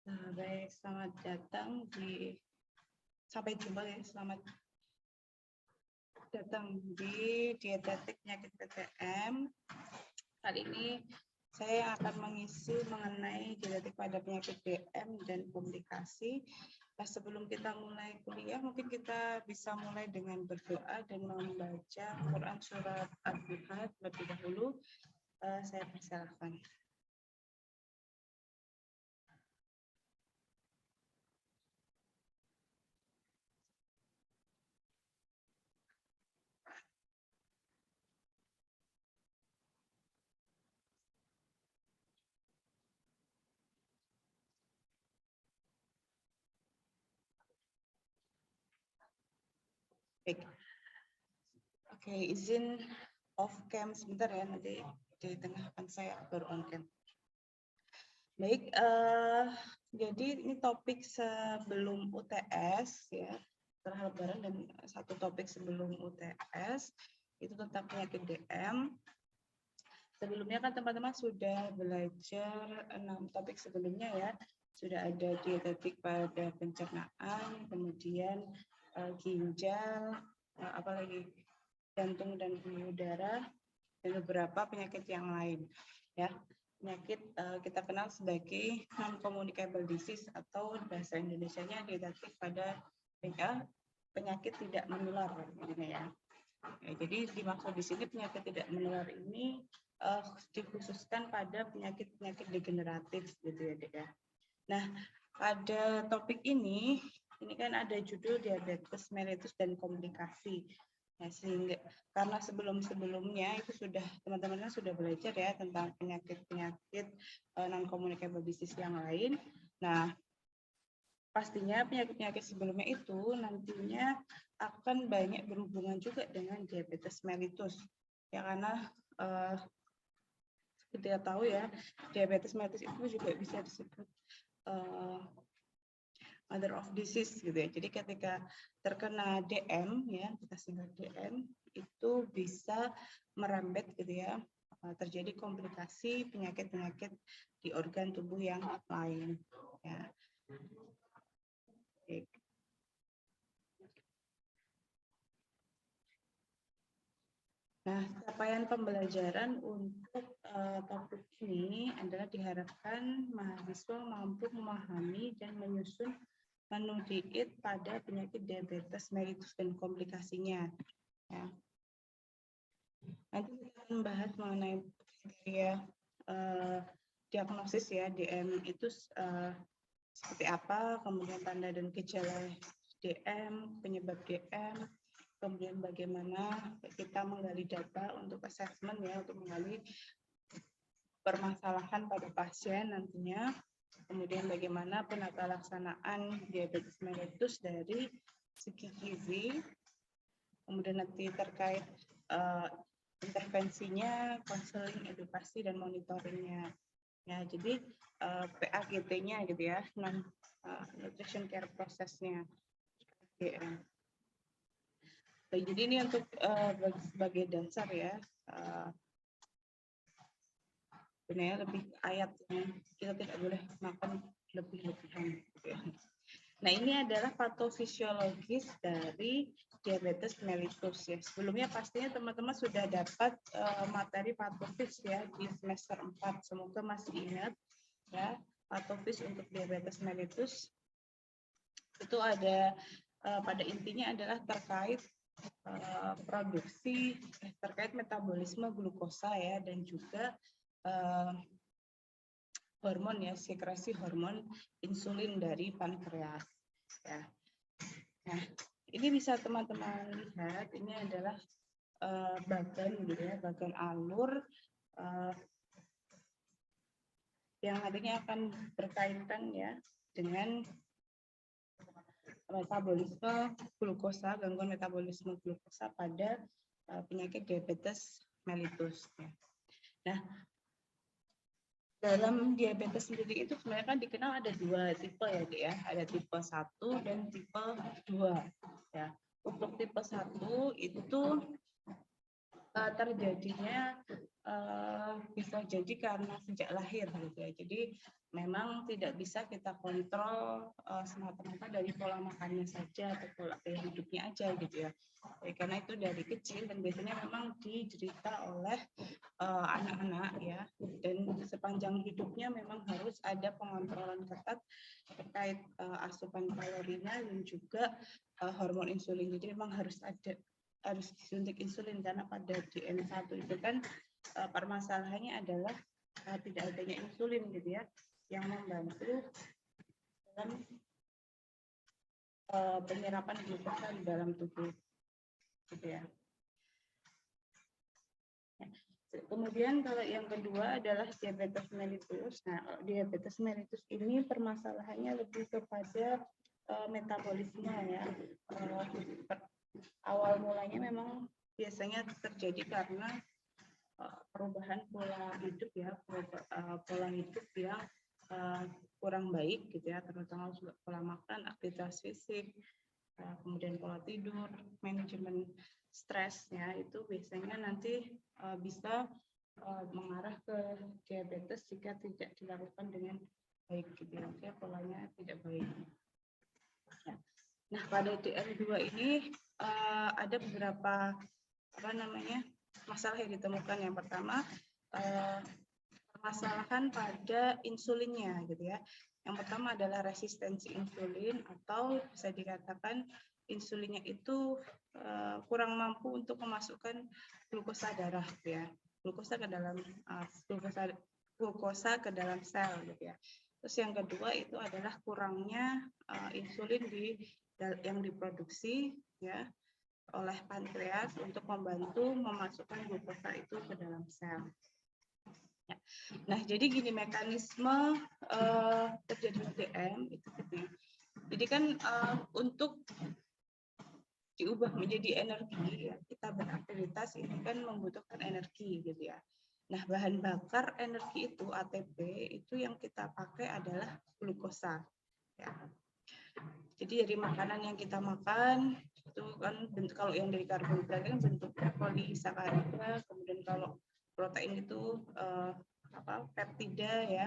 Baik, selamat datang sampai jumpa ya, selamat datang di Dietetik Penyakit PTM. Kali ini saya akan mengisi mengenai dietetik pada penyakit DM dan komunikasi. Nah, sebelum kita mulai kuliah, mungkin kita bisa mulai dengan berdoa dan membaca Quran Surat Al-Duha terlebih dahulu. Saya persilahkan. Baik. Oke, izin off cam sebentar ya, nanti di tengah kan saya baru on cam. Baik, jadi ini topik sebelum UTS ya, setelah Lebaran, dan satu topik sebelum UTS itu tentang penyakit DM. Sebelumnya kan teman-teman sudah belajar 6 topik sebelumnya ya, sudah ada dietetik pada pencernaan, kemudian ginjal, apalagi jantung dan pembuluh darah, dan beberapa penyakit yang lain ya. Penyakit kita kenal sebagai non-communicable disease atau bahasa Indonesianya dietetik pada penyakit tidak menular ya. Jadi dimaksud di sini penyakit tidak menular ini dikhususkan pada penyakit-penyakit degeneratif gitu ya, Dek ya. Nah, pada topik ini kan ada judul diabetes mellitus dan komunikasi. Nah, sehingga karena sebelum-sebelumnya itu sudah teman-teman sudah belajar ya tentang penyakit-penyakit non communicable disease yang lain. Nah, pastinya penyakit-penyakit sebelumnya itu nantinya akan banyak berhubungan juga dengan diabetes mellitus. Ya karena seperti kita tahu ya, diabetes mellitus itu juga bisa disebut mother of disease gitu ya. Jadi ketika terkena DM ya, kita singkat DM, itu bisa merembet gitu ya, terjadi komplikasi penyakit-penyakit di organ tubuh yang lain ya. Oke. Nah, capaian pembelajaran untuk topik ini adalah diharapkan mahasiswa mampu memahami dan menyusun menu diet pada penyakit diabetes mellitus dan komplikasinya. Ya. Nanti kita akan membahas mengenai kriteria diagnosis ya, DM itu seperti apa, kemudian tanda dan gejala DM, penyebab DM, kemudian bagaimana kita menggali data untuk assessment ya, untuk menggali permasalahan pada pasien nantinya, kemudian bagaimana penata laksanaan diabetes mellitus dari segi gizi, kemudian nanti terkait intervensinya, konseling, edukasi, dan monitoringnya. Ya, jadi PAGT-nya gitu ya, non nutrition care prosesnya. Jadi ini untuk sebagai dasar ya, sebenarnya lebih ayat yang kita tidak boleh makan lebih-lebihan. Gitu ya. Nah, ini adalah patofisiologis dari diabetes mellitus ya. Sebelumnya pastinya teman-teman sudah dapat materi patofis ya di semester 4. Semoga masih ingat ya, patofis untuk diabetes mellitus itu ada pada intinya adalah terkait produksi terkait metabolisme glukosa ya, dan juga hormon ya, sekresi hormon insulin dari pankreas ya. Nah, ini bisa teman-teman lihat, ini adalah bagan gitu ya, bagan alur yang nantinya akan berkaitan ya dengan metabolisme glukosa, gangguan metabolisme glukosa pada penyakit diabetes mellitus. Ya. Nah, dalam diabetes sendiri itu sebenarnya kan dikenal ada 2 tipe ya, ada tipe 1 dan tipe 2 ya. Untuk tipe 1 itu terjadinya bisa jadi karena sejak lahir gitu ya. Jadi memang tidak bisa kita kontrol semata-mata dari pola makannya saja atau pola gaya hidupnya aja gitu ya. Karena itu dari kecil dan biasanya memang diderita oleh anak-anak ya, dan sepanjang hidupnya memang harus ada pengontrolan ketat terkait asupan kalorinya dan juga hormon insulin. Jadi memang harus disuntik insulin karena pada DN1 itu kan permasalahannya adalah tidak adanya insulin gitu ya, yang membantu dalam penyerapan glukosa di dalam tubuh gitu ya. Kemudian kalau yang kedua adalah diabetes mellitus. Nah, diabetes mellitus ini permasalahannya lebih kepada metabolisme ya. Awal mulanya memang biasanya terjadi karena perubahan pola hidup ya, pola hidup yang kurang baik gitu ya, terutama juga pola makan, aktivitas fisik, kemudian pola tidur, manajemen stresnya itu biasanya nanti bisa mengarah ke diabetes jika tidak dilakukan dengan baik gitu ya, polanya tidak baik. Nah, pada DN2 ini ada beberapa masalah yang ditemukan. Yang pertama, permasalahan pada insulinnya gitu ya. Yang pertama adalah resistensi insulin, atau bisa dikatakan insulinnya itu kurang mampu untuk memasukkan glukosa darah gitu ya. Glukosa ke dalam sel gitu ya. Terus yang kedua itu adalah kurangnya insulin yang diproduksi ya oleh pankreas untuk membantu memasukkan glukosa itu ke dalam sel. Ya. Nah, jadi gini mekanisme terjadi DM itu gitu. Jadi kan untuk diubah menjadi energi ya, kita beraktivitas ini kan membutuhkan energi gitu ya. Nah, bahan bakar energi itu ATP itu yang kita pakai adalah glukosa ya. Jadi dari makanan yang kita makan itu kan kalau yang dari karbohidrat kan bentuknya polisakarida, kemudian kalau protein itu peptida ya,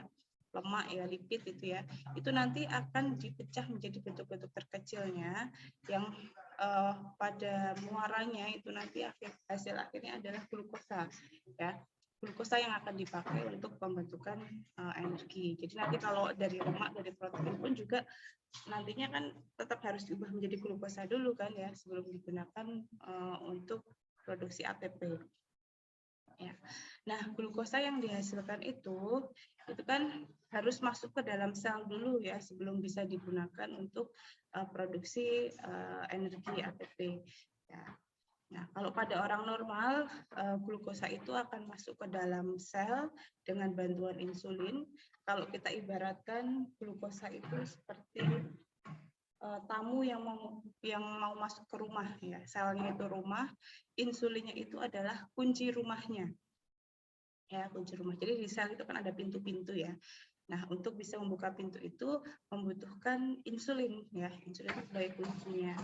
lemak ya, lipid itu ya, itu nanti akan dipecah menjadi bentuk-bentuk terkecilnya yang pada muaranya itu nanti hasil akhirnya adalah glukosa ya. Glukosa yang akan dipakai untuk pembentukan energi. Jadi nanti kalau dari lemak, dari protein pun juga nantinya kan tetap harus diubah menjadi glukosa dulu kan ya, sebelum digunakan untuk produksi ATP. Ya. Nah, glukosa yang dihasilkan itu kan harus masuk ke dalam sel dulu ya, sebelum bisa digunakan untuk produksi energi ATP. Ya. Nah, kalau pada orang normal, glukosa itu akan masuk ke dalam sel dengan bantuan insulin. Kalau kita ibaratkan glukosa itu seperti tamu yang mau masuk ke rumah ya, selnya itu rumah, insulinnya itu adalah kunci rumahnya. Ya, kunci rumah. Jadi di sel itu kan ada pintu-pintu ya. Nah, untuk bisa membuka pintu itu membutuhkan insulin ya. Insulin itu sebagai kuncinya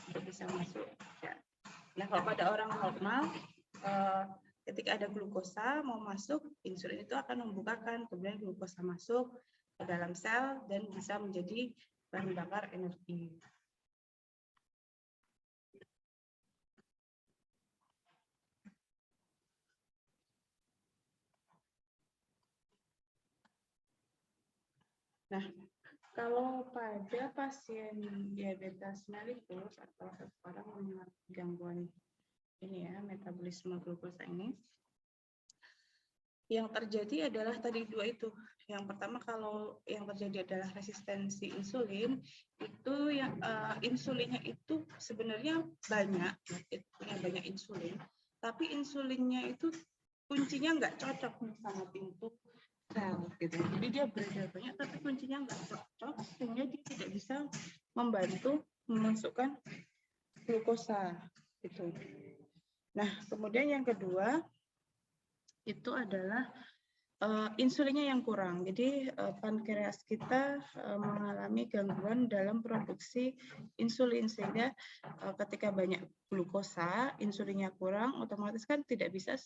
untuk bisa masuk ya. Nah, kalau pada orang normal, ketika ada glukosa mau masuk, insulin itu akan membukakan, kemudian glukosa masuk ke dalam sel dan bisa menjadi bahan bakar energi. Nah, kalau pada pasien diabetes mellitus atau seseorang dengan gangguan ini ya, metabolisme glukosa ini, yang terjadi adalah tadi dua itu. Yang pertama, kalau yang terjadi adalah resistensi insulin, itu yang insulinnya itu sebenarnya banyak, punya banyak insulin, tapi insulinnya itu kuncinya nggak cocok sama pintu sel gitu. Jadi dia beredar banyak, tapi kuncinya nggak cocok, sehingga dia tidak bisa membantu memasukkan glukosa gitu. Nah, kemudian yang kedua itu adalah insulinnya yang kurang. Jadi pankreas kita mengalami gangguan dalam produksi insulin, sehingga ketika banyak glukosa, insulinnya kurang, otomatis kan tidak bisa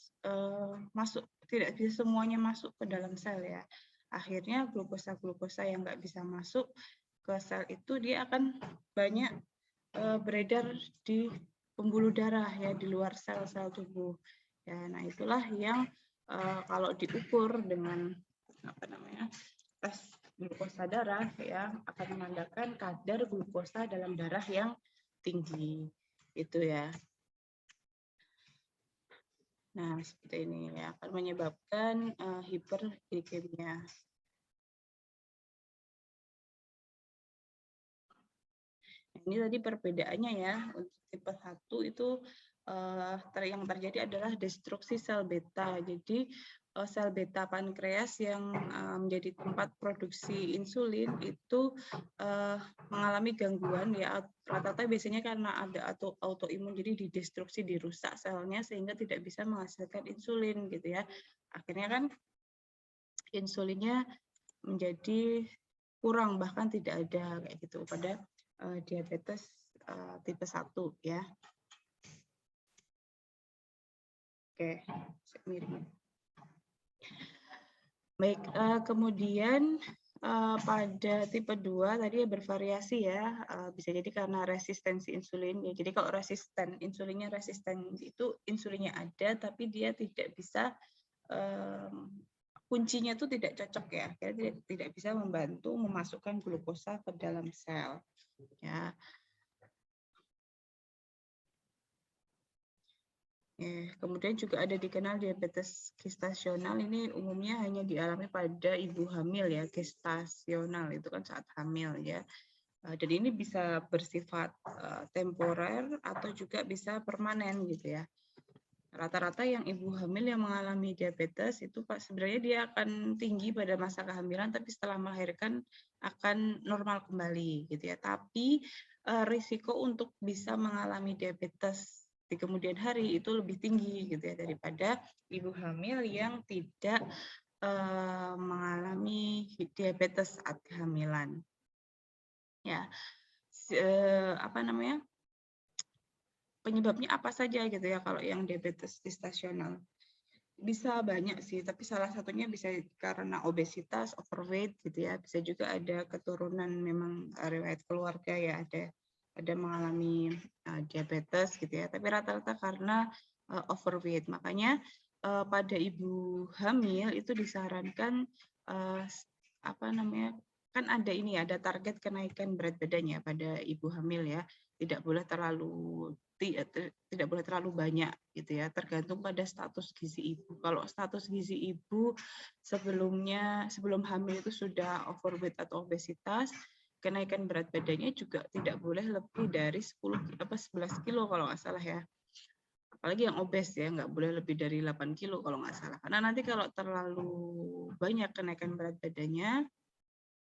tidak bisa semuanya masuk ke dalam sel ya. Akhirnya glukosa yang nggak bisa masuk ke sel itu dia akan banyak beredar di pembuluh darah ya, di luar sel-sel tubuh. Ya, nah itulah yang kalau diukur dengan tes glukosa darah ya akan menandakan kadar glukosa dalam darah yang tinggi itu ya. Nah seperti ini ya, akan menyebabkan hiperglikemia. Ini tadi perbedaannya ya, untuk tipe 1 itu yang terjadi adalah destruksi sel beta. Jadi sel beta pankreas yang menjadi tempat produksi insulin itu mengalami gangguan ya, rata-rata biasanya karena ada autoimun, jadi didestruksi, dirusak selnya sehingga tidak bisa menghasilkan insulin gitu ya. Akhirnya kan insulinnya menjadi kurang, bahkan tidak ada kayak gitu pada diabetes tipe 1 ya. Oke, miring. Baik, kemudian pada tipe 2 tadi ya bervariasi ya, bisa jadi karena resistensi insulin ya. Jadi kalau insulinnya resisten itu insulinnya ada tapi dia tidak bisa kuncinya itu tidak cocok ya, tidak bisa membantu memasukkan glukosa ke dalam sel ya. Kemudian juga ada dikenal diabetes gestasional, ini umumnya hanya dialami pada ibu hamil ya, gestasional itu kan saat hamil ya. Dan ini bisa bersifat temporer atau juga bisa permanen gitu ya. Rata-rata yang ibu hamil yang mengalami diabetes itu sebenarnya dia akan tinggi pada masa kehamilan, tapi setelah melahirkan akan normal kembali gitu ya. Tapi risiko untuk bisa mengalami diabetes di kemudian hari itu lebih tinggi gitu ya daripada ibu hamil yang tidak mengalami diabetes saat kehamilan. Ya, penyebabnya apa saja gitu ya kalau yang diabetes gestasional? Bisa banyak sih, tapi salah satunya bisa karena obesitas, overweight gitu ya. Bisa juga ada keturunan memang riwayat keluarga ya, ada mengalami diabetes gitu ya. Tapi rata-rata karena overweight. Makanya pada ibu hamil itu disarankan kan ada ini ya, ada target kenaikan berat badannya pada ibu hamil ya. Tidak boleh terlalu banyak gitu ya, tergantung pada status gizi ibu. Kalau status gizi ibu sebelum hamil itu sudah overweight atau obesitas, kenaikan berat badannya juga tidak boleh lebih dari 11 kilo kalau nggak salah ya. Apalagi yang obes ya, nggak boleh lebih dari 8 kilo kalau nggak salah. Karena nanti kalau terlalu banyak kenaikan berat badannya,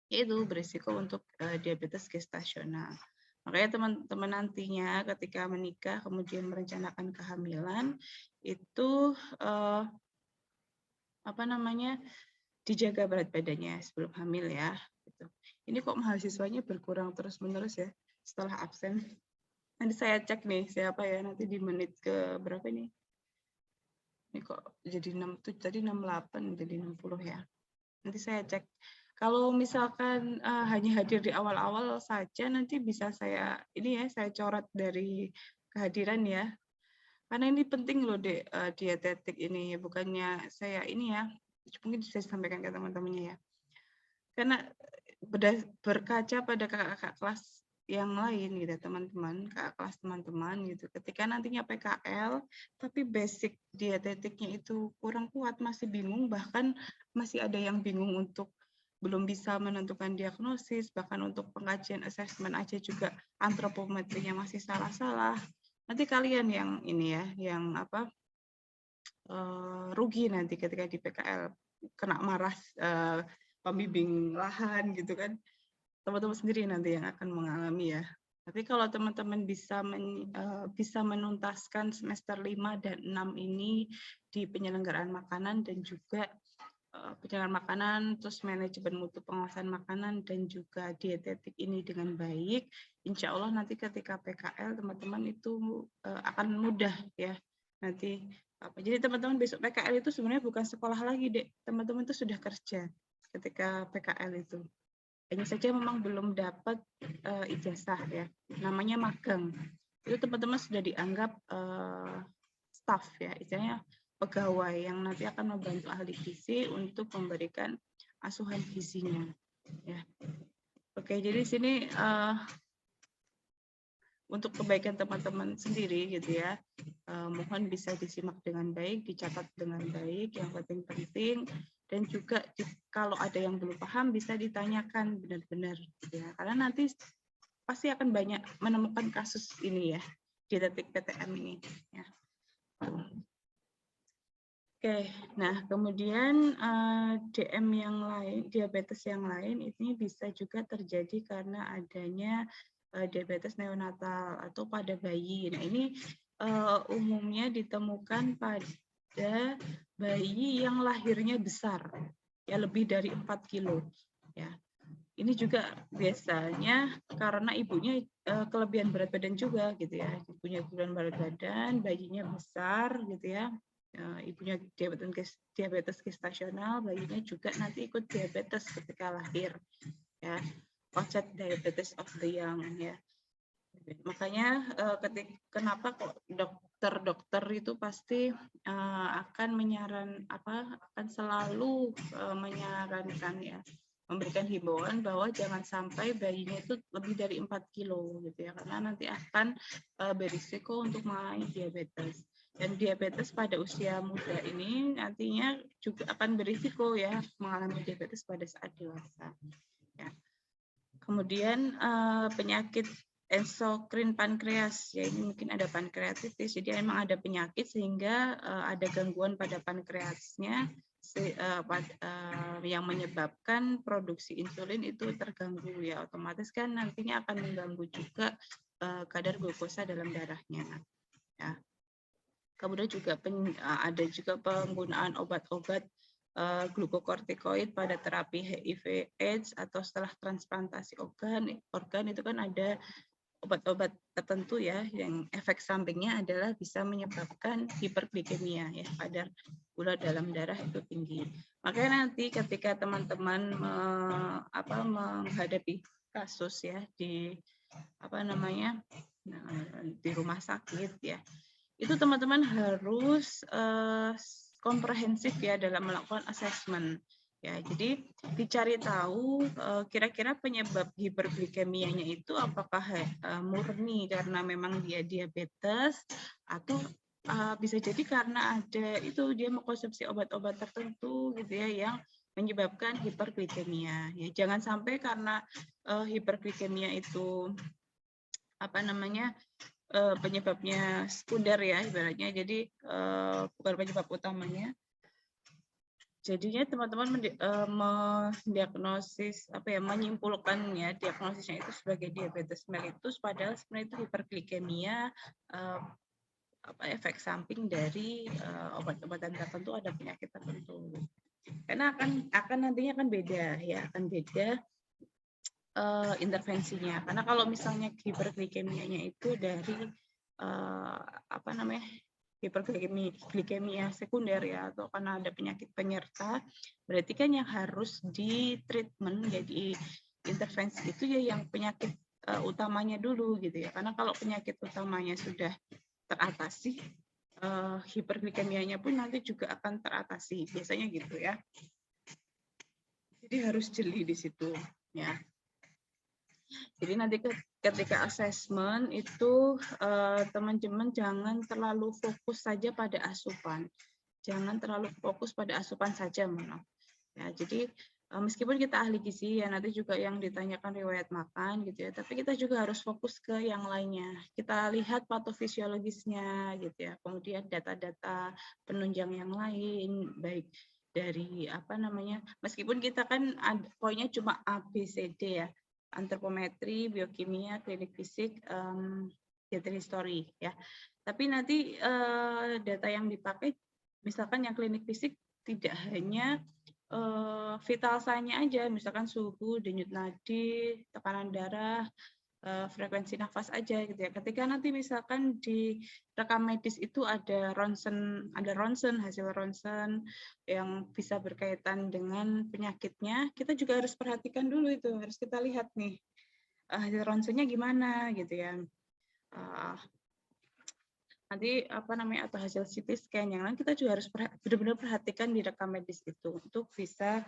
itu berisiko untuk diabetes gestasional. Makanya teman-teman nantinya ketika menikah kemudian merencanakan kehamilan itu dijaga berat badannya sebelum hamil ya. Gitu. Ini kok mahasiswanya berkurang terus-menerus ya setelah absen. Nanti saya cek nih siapa ya nanti di menit ke berapa nih? Ini kok jadi 6, tadi 68 jadi 60 ya. Nanti saya cek. Kalau misalkan hanya hadir di awal-awal saja, nanti bisa saya coret dari kehadiran ya. Karena ini penting loh dietetik ini, bukannya saya ini ya, mungkin saya sampaikan ke teman-temannya ya. Karena berkaca pada kakak-kakak kelas yang lain gitu teman-teman, kakak kelas teman-teman gitu. Ketika nantinya PKL, tapi basic dietetiknya itu kurang kuat, masih bingung, bahkan masih ada yang bingung untuk belum bisa menentukan diagnosis, bahkan untuk pengajian asesmen aja juga antropometrinya masih salah-salah. Nanti kalian yang ini ya, yang rugi nanti ketika di PKL, kena marah pembimbing lahan gitu kan. Teman-teman sendiri nanti yang akan mengalami ya. Tapi kalau teman-teman bisa menuntaskan semester 5 dan 6 ini di penyelenggaraan makanan dan juga pencernaan makanan, terus manajemen mutu pengawasan makanan, dan juga dietetik ini dengan baik, insya Allah nanti ketika PKL teman-teman itu akan mudah ya. Nanti jadi teman-teman besok PKL itu sebenarnya bukan sekolah lagi, Dek. Teman-teman itu sudah kerja ketika PKL itu. Hanya saja memang belum dapat ijazah ya. Namanya magang. Itu teman-teman sudah dianggap staff ya, istilahnya pegawai yang nanti akan membantu ahli gizi untuk memberikan asuhan gizinya. Ya. Oke, jadi sini untuk kebaikan teman-teman sendiri gitu ya, mohon bisa disimak dengan baik, dicatat dengan baik, yang penting-penting, dan juga kalau ada yang belum paham bisa ditanyakan benar-benar gitu ya, karena nanti pasti akan banyak menemukan kasus ini ya di titik PTM ini ya. Oke, nah kemudian DM yang lain, diabetes yang lain ini bisa juga terjadi karena adanya diabetes neonatal atau pada bayi. Nah ini umumnya ditemukan pada bayi yang lahirnya besar, ya lebih dari 4 kilo. Ya, ini juga biasanya karena ibunya kelebihan berat badan juga gitu ya, ibunya kelebihan berat badan, bayinya besar gitu ya. Ibunya diabetes gestasional, bayinya juga nanti ikut diabetes ketika lahir ya, onset diabetes of the young ya. Makanya kenapa kok dokter itu pasti akan akan selalu menyarankan ya, memberikan himbauan bahwa jangan sampai bayinya itu lebih dari 4 kilo gitu ya, karena nanti akan berisiko untuk mengalami diabetes. Dan diabetes pada usia muda ini nantinya juga akan berisiko ya mengalami diabetes pada saat dewasa. Ya. Kemudian penyakit endokrin pankreas, ya ini mungkin ada pankreatitis, jadi memang ada penyakit sehingga ada gangguan pada pankreasnya yang menyebabkan produksi insulin itu terganggu ya, otomatis kan nantinya akan mengganggu juga kadar glukosa dalam darahnya. Ya. Kemudian juga ada juga penggunaan obat-obat glukokortikoid pada terapi HIV/AIDS atau setelah transplantasi organ itu kan ada obat-obat tertentu ya yang efek sampingnya adalah bisa menyebabkan hiperglikemia ya, kadar gula dalam darah itu tinggi. Makanya nanti ketika teman-teman menghadapi kasus ya di di rumah sakit ya, itu teman-teman harus komprehensif ya dalam melakukan assessment ya. Jadi dicari tahu kira-kira penyebab hiperglikemianya itu apakah murni karena memang dia diabetes atau bisa jadi karena ada itu dia mengkonsumsi obat-obat tertentu gitu ya yang menyebabkan hiperglikemia ya. Jangan sampai karena hiperglikemia itu penyebabnya sekunder ya ibaratnya, jadi bukan penyebab utamanya. Jadinya teman-teman mendiagnosis menyimpulkan ya diagnosisnya itu sebagai diabetes mellitus, padahal sebenarnya itu hiperglikemia, efek samping dari obat-obatan tertentu, ada penyakit tertentu. Karena akan nantinya akan beda ya, akan beda intervensinya. Karena kalau misalnya hiperglikemianya itu dari hiperglikemia sekunder ya, atau karena ada penyakit penyerta, berarti kan yang harus di treatment jadi intervensi itu ya yang penyakit utamanya dulu gitu ya. Karena kalau penyakit utamanya sudah teratasi, hiperglikemianya pun nanti juga akan teratasi, biasanya gitu ya. Jadi harus jeli di situ ya. Jadi nanti ketika assessment itu teman-teman jangan terlalu fokus saja pada asupan. Jangan terlalu fokus pada asupan saja, ya. Jadi meskipun kita ahli gizi ya, nanti juga yang ditanyakan riwayat makan gitu ya, tapi kita juga harus fokus ke yang lainnya. Kita lihat patofisiologisnya gitu ya. Kemudian data-data penunjang yang lain, baik dari meskipun kita kan poinnya cuma A, B, C, D ya, antropometri, biokimia, klinik fisik, data history ya. Tapi nanti data yang dipakai, misalkan yang klinik fisik tidak hanya vital sign-nya aja, misalkan suhu, denyut nadi, tekanan darah, frekuensi nafas aja gitu ya. Ketika nanti misalkan di rekam medis itu ada ronsen, hasil ronsen yang bisa berkaitan dengan penyakitnya, kita juga harus perhatikan dulu itu, harus kita lihat nih hasil ronsennya gimana gitu ya. Nanti apa namanya atau hasil CT scan yang lain kita juga harus benar-benar perhatikan di rekam medis itu untuk bisa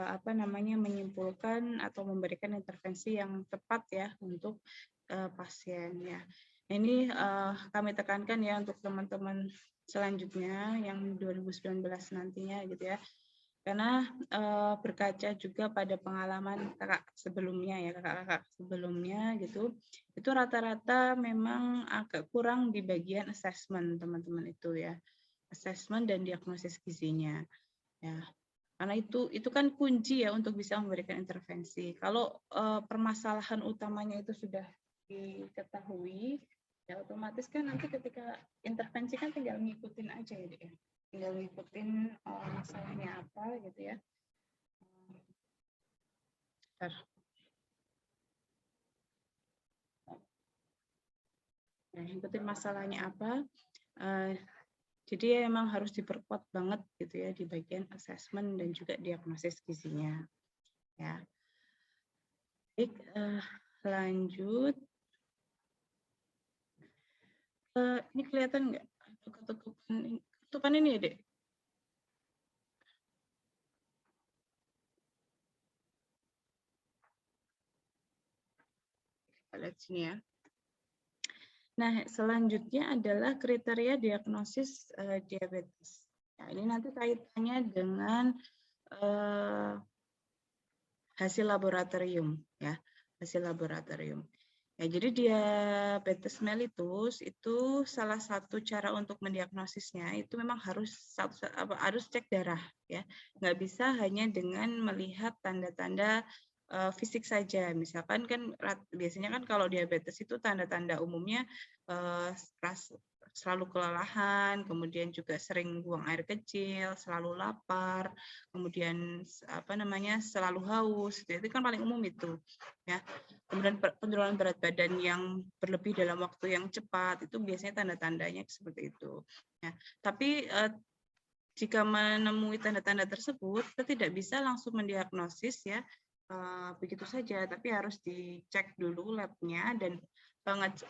apa namanya menyimpulkan atau memberikan intervensi yang tepat ya untuk pasien ya. Ini kami tekankan ya untuk teman-teman selanjutnya yang 2019 nantinya gitu ya. Karena berkaca juga pada pengalaman kakak sebelumnya ya, kakak-kakak sebelumnya gitu, itu rata-rata memang agak kurang di bagian assessment teman-teman itu ya, assessment dan diagnosis gizinya ya. Karena itu kan kunci ya untuk bisa memberikan intervensi. Kalau permasalahan utamanya itu sudah diketahui, ya otomatis kan nanti ketika intervensi kan tinggal ngikutin aja ya, ya. Tinggal ngikutin masalahnya apa gitu ya. Nah, ngikutin masalahnya apa. Jadi emang harus diperkuat banget gitu ya di bagian assessment dan juga diagnosis gizinya. Ya. Baik, lanjut. Ini kelihatan nggak? Ketukan ini ya, Dek? Kita lihat sini ya. Nah, selanjutnya adalah kriteria diagnosis diabetes. Nah, ini nanti kaitannya dengan hasil laboratorium ya, hasil laboratorium. Ya, jadi diabetes mellitus itu salah satu cara untuk mendiagnosisnya itu memang harus cek darah ya, nggak bisa hanya dengan melihat tanda-tanda fisik saja. Misalkan kan biasanya kan kalau diabetes itu tanda-tanda umumnya selalu kelelahan, kemudian juga sering buang air kecil, selalu lapar, kemudian apa namanya selalu haus. Itu kan paling umum itu ya. Kemudian penurunan berat badan yang berlebih dalam waktu yang cepat itu biasanya tanda-tandanya seperti itu. Ya, tapi jika menemui tanda-tanda tersebut, kita tidak bisa langsung mendiagnosis ya begitu saja, tapi harus dicek dulu labnya dan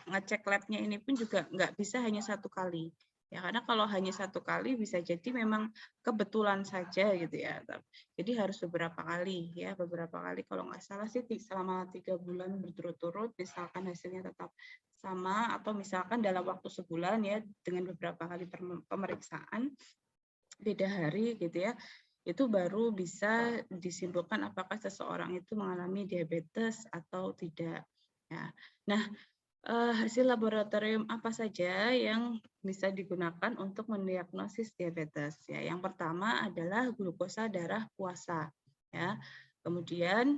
ngecek labnya ini pun juga nggak bisa hanya satu kali. Ya, karena kalau hanya satu kali bisa jadi memang kebetulan saja gitu ya. Jadi harus beberapa kali ya, beberapa kali kalau nggak salah sih selama 3 bulan berturut-turut misalkan hasilnya tetap sama atau misalkan dalam waktu sebulan ya dengan beberapa kali pemeriksaan beda hari gitu ya. Itu baru bisa disimpulkan apakah seseorang itu mengalami diabetes atau tidak. Ya. Nah, hasil laboratorium apa saja yang bisa digunakan untuk mendiagnosis diabetes ya. Yang pertama adalah glukosa darah puasa ya. Kemudian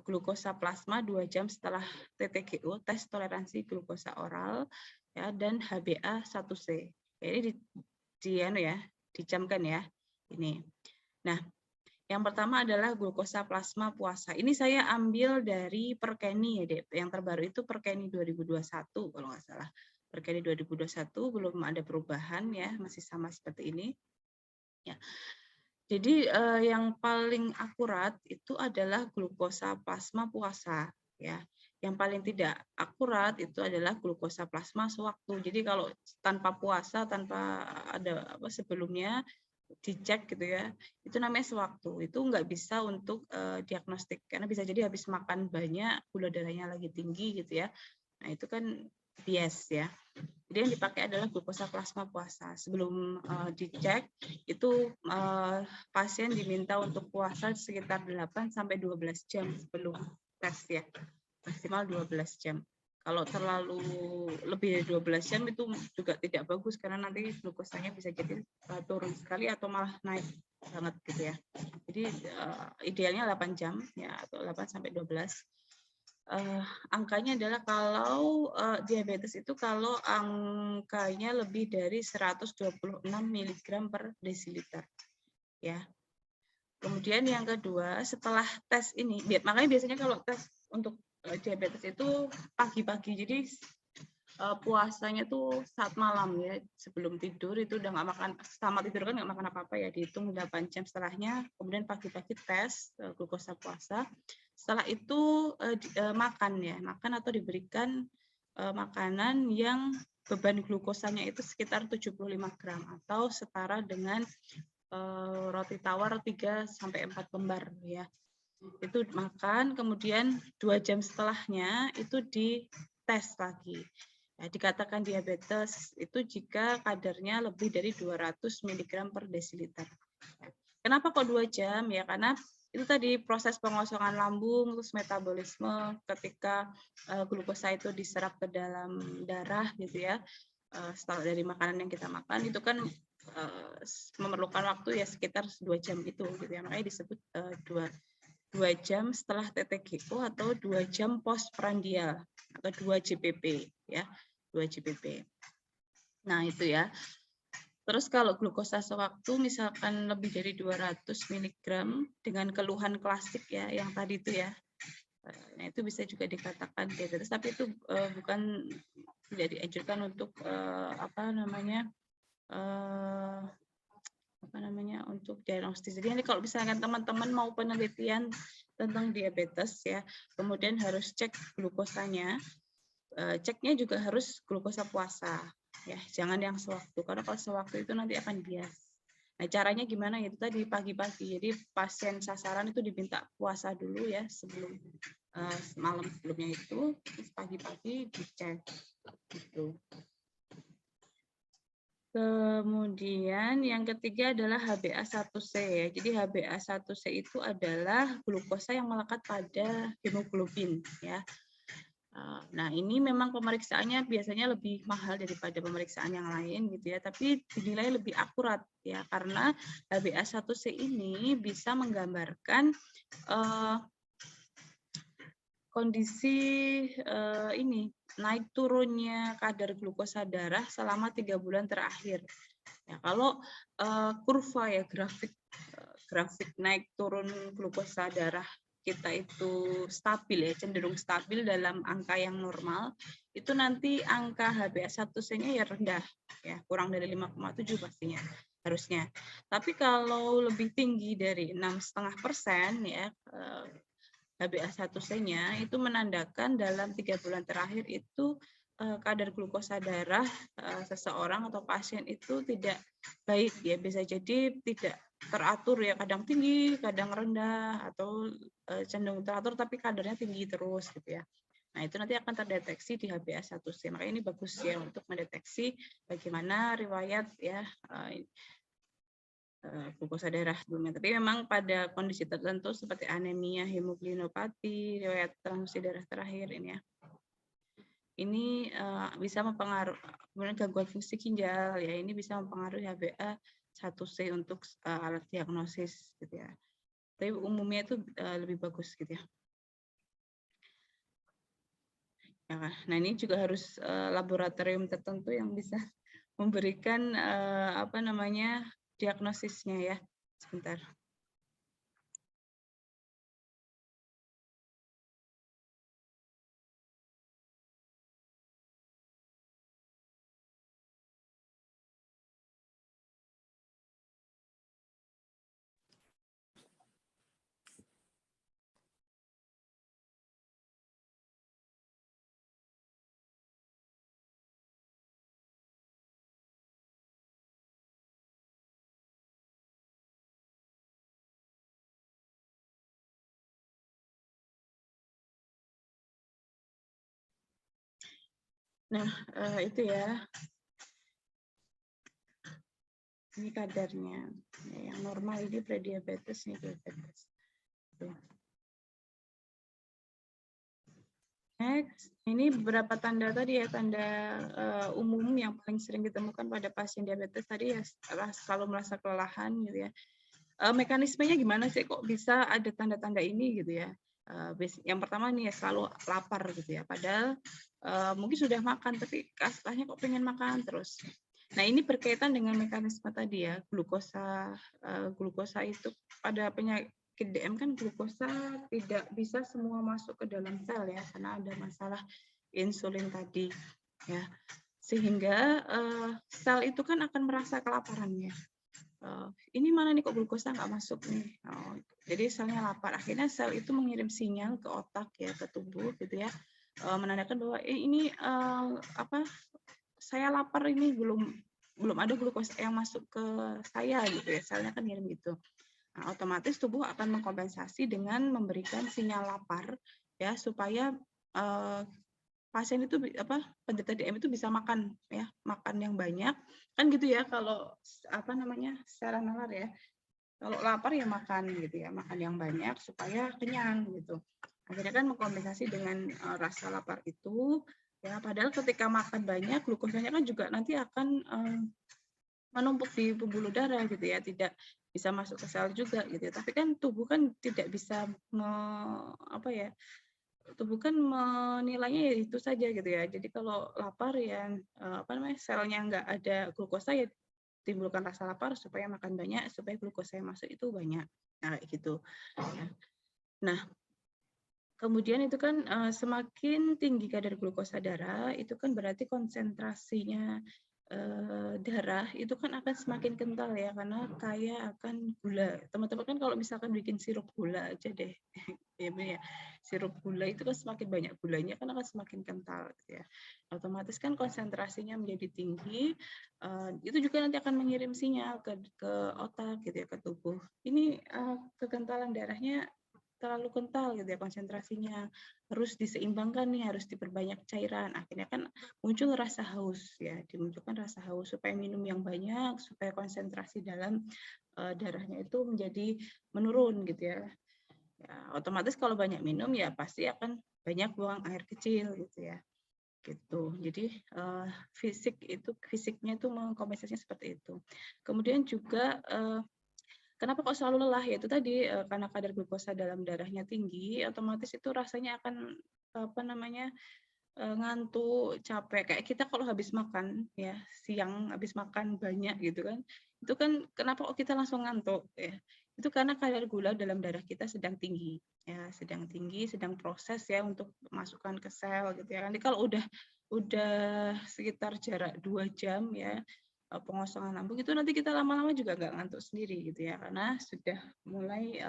glukosa plasma 2 jam setelah TTGO, tes toleransi glukosa oral ya, dan HbA1c. Ya, ini dicamkan ya. Ini. Nah, yang pertama adalah glukosa plasma puasa. Ini saya ambil dari Perkeni ya, Dek. Yang terbaru itu Perkeni 2021 kalau nggak salah. Perkeni 2021 belum ada perubahan ya, masih sama seperti ini. Ya. Jadi yang paling akurat itu adalah glukosa plasma puasa ya. Yang paling tidak akurat itu adalah glukosa plasma sewaktu. Jadi kalau tanpa puasa, tanpa ada apa sebelumnya dicek gitu ya, itu namanya sewaktu. Itu nggak bisa untuk diagnostik karena bisa jadi habis makan banyak, gula darahnya lagi tinggi gitu ya. Nah itu kan bias ya. Jadi yang dipakai adalah glukosa plasma puasa. Sebelum dicek itu pasien diminta untuk puasa sekitar 8 sampai 12 jam sebelum tes ya. Maksimal 12 jam. Kalau terlalu lebih dari 12 jam itu juga tidak bagus karena nanti glukosanya bisa jadi turun sekali atau malah naik banget gitu ya. Jadi idealnya 8 jam ya atau 8 sampai 12. Angkanya adalah kalau diabetes itu kalau angkanya lebih dari 126 mg per desiliter ya. Kemudian yang kedua, setelah tes ini, makanya biasanya kalau tes untuk diabetes itu pagi-pagi, jadi puasanya tuh saat malam ya, sebelum tidur itu udah nggak makan, sama tidur kan nggak makan apa-apa ya, dihitung 8 jam setelahnya, kemudian pagi-pagi tes glukosa puasa, setelah itu makan ya, makan atau diberikan makanan yang beban glukosanya itu sekitar 75 gram atau setara dengan roti tawar 3 sampai 4 lembar ya. Itu makan, kemudian 2 jam setelahnya itu dites lagi. Ya, dikatakan diabetes itu jika kadarnya lebih dari 200 mg per desiliter. Kenapa kok 2 jam? Ya karena itu tadi proses pengosongan lambung, terus metabolisme ketika glukosa itu diserap ke dalam darah gitu ya. Setelah dari makanan yang kita makan itu kan memerlukan waktu ya sekitar 2 jam gitu ya. Makanya disebut 2 jam setelah TTGO atau 2 jam postprandial atau 2 JPP ya, 2 JPP. Nah, itu ya. Terus kalau glukosa sewaktu misalkan lebih dari 200 mg dengan keluhan klasik ya yang tadi itu ya. Nah, itu bisa juga dikatakan diabetes, tapi itu bukan tidak dianjurkan untuk untuk diagnostis. Jadi ini kalau misalkan teman-teman mau penelitian tentang diabetes ya, kemudian harus cek glukosanya. Ceknya juga harus glukosa puasa ya, jangan yang sewaktu, karena kalau sewaktu itu nanti akan bias. Nah, caranya gimana? Itu tadi pagi-pagi. Jadi pasien sasaran itu diminta puasa dulu ya sebelum malam sebelumnya itu, terus pagi-pagi dicek gitu. Kemudian yang ketiga adalah HbA1c ya. Jadi HbA1c itu adalah glukosa yang melekat pada hemoglobin ya. Nah, ini memang pemeriksaannya biasanya lebih mahal daripada pemeriksaan yang lain gitu ya, tapi dinilai lebih akurat ya karena HbA1c ini bisa menggambarkan kondisi ini naik turunnya kadar glukosa darah selama 3 bulan terakhir. Ya, kalau kurva ya grafik naik turun glukosa darah kita itu stabil ya, cenderung stabil dalam angka yang normal, itu nanti angka HbA1c-nya ya rendah ya, kurang dari 5,7 pastinya harusnya. Tapi kalau lebih tinggi dari 6,5% ya, HbA1c-nya itu menandakan dalam 3 bulan terakhir itu kadar glukosa darah seseorang atau pasien itu tidak baik ya, bisa jadi tidak teratur ya, kadang tinggi, kadang rendah, atau cenderung teratur tapi kadarnya tinggi terus gitu ya. Nah, itu nanti akan terdeteksi di HbA1c. Makanya ini bagus ya untuk mendeteksi bagaimana riwayat ya glukosa darah sebelumnya. Tapi memang pada kondisi tertentu seperti anemia, hemoglobinuropati, riwayat transfusi darah terakhir ini ya. Ini bisa mempengaruhi, kemudian gangguan fungsi ginjal ya, ini bisa mempengaruhi HbA1c untuk alat diagnosis gitu ya. Tapi umumnya itu lebih bagus gitu ya. Nah, ini juga harus laboratorium tertentu yang bisa memberikan diagnosisnya ya. Sebentar. Nah, itu ya. Ini kadarnya. Yang normal ini prediabetes, ini diabetes. Next, ini beberapa tanda tadi ya, tanda umum yang paling sering ditemukan pada pasien diabetes tadi ya, selalu merasa kelelahan gitu ya. Mekanismenya gimana sih kok bisa ada tanda-tanda ini gitu ya? Yang pertama nih ya selalu lapar gitu ya, padahal mungkin sudah makan tapi setelahnya kok pengen makan terus. Nah, ini berkaitan dengan mekanisme tadi ya, glukosa itu pada penyakit DM kan glukosa tidak bisa semua masuk ke dalam sel ya, karena ada masalah insulin tadi ya. Sehingga sel itu kan akan merasa kelaparan ya. Ini mana nih kok glukosa nggak masuk nih. Jadi selnya lapar. Akhirnya sel itu mengirim sinyal ke otak ya, ke tubuh gitu ya, menandakan bahwa ini saya lapar, ini belum ada glukosa yang masuk ke saya gitu ya. Selnya kan ngirim gitu. Nah, otomatis tubuh akan mengkompensasi dengan memberikan sinyal lapar ya, supaya pasien itu penderita DM itu bisa makan ya, makan yang banyak kan gitu ya, kalau secara nalar ya, kalau lapar ya makan gitu ya, makan yang banyak supaya kenyang gitu. Akhirnya kan mengkompensasi dengan rasa lapar itu ya, padahal ketika makan banyak glukosanya kan juga nanti akan menumpuk di pembuluh darah gitu ya, tidak bisa masuk ke sel juga gitu ya. Tapi kan tubuh kan tidak bisa tubuh kan menilainya ya itu saja gitu ya. Jadi kalau lapar ya selnya nggak ada glukosa ya, timbulkan rasa lapar supaya makan banyak supaya glukosa yang masuk itu banyak. Nah, kayak gitu. Ya. Nah, kemudian itu kan semakin tinggi kadar glukosa darah itu kan berarti konsentrasinya darah itu kan akan semakin kental ya, karena kaya akan gula. Teman-teman kan kalau misalkan bikin sirup gula aja deh, ya, sirup gula itu kan semakin banyak gulanya kan akan semakin kental gitu ya. Otomatis kan konsentrasinya menjadi tinggi, itu juga nanti akan mengirim sinyal ke otak gitu ya, ke tubuh. Ini kekentalan darahnya terlalu kental gitu ya konsentrasinya, harus diseimbangkan nih, harus diperbanyak cairan. Akhirnya kan muncul rasa haus ya, dimunculkan rasa haus supaya minum yang banyak, supaya konsentrasi dalam darahnya itu menjadi menurun gitu ya. Ya, otomatis kalau banyak minum ya pasti akan banyak buang air kecil gitu ya. Gitu. Jadi fisiknya itu mengkompensasinya seperti itu. Kemudian juga kenapa kok selalu lelah? Ya itu tadi karena kadar glukosa dalam darahnya tinggi, otomatis itu rasanya akan ngantuk, capek. Kayak kita kalau habis makan ya, siang habis makan banyak gitu kan. Itu kan kenapa kok kita langsung ngantuk ya? Itu karena kadar gula dalam darah kita sedang tinggi. Ya, sedang tinggi, sedang proses ya untuk masukkan ke sel gitu ya. Nanti kalau udah sekitar jarak 2 jam ya, pengosongan lambung itu nanti kita lama-lama juga nggak ngantuk sendiri gitu ya, karena sudah mulai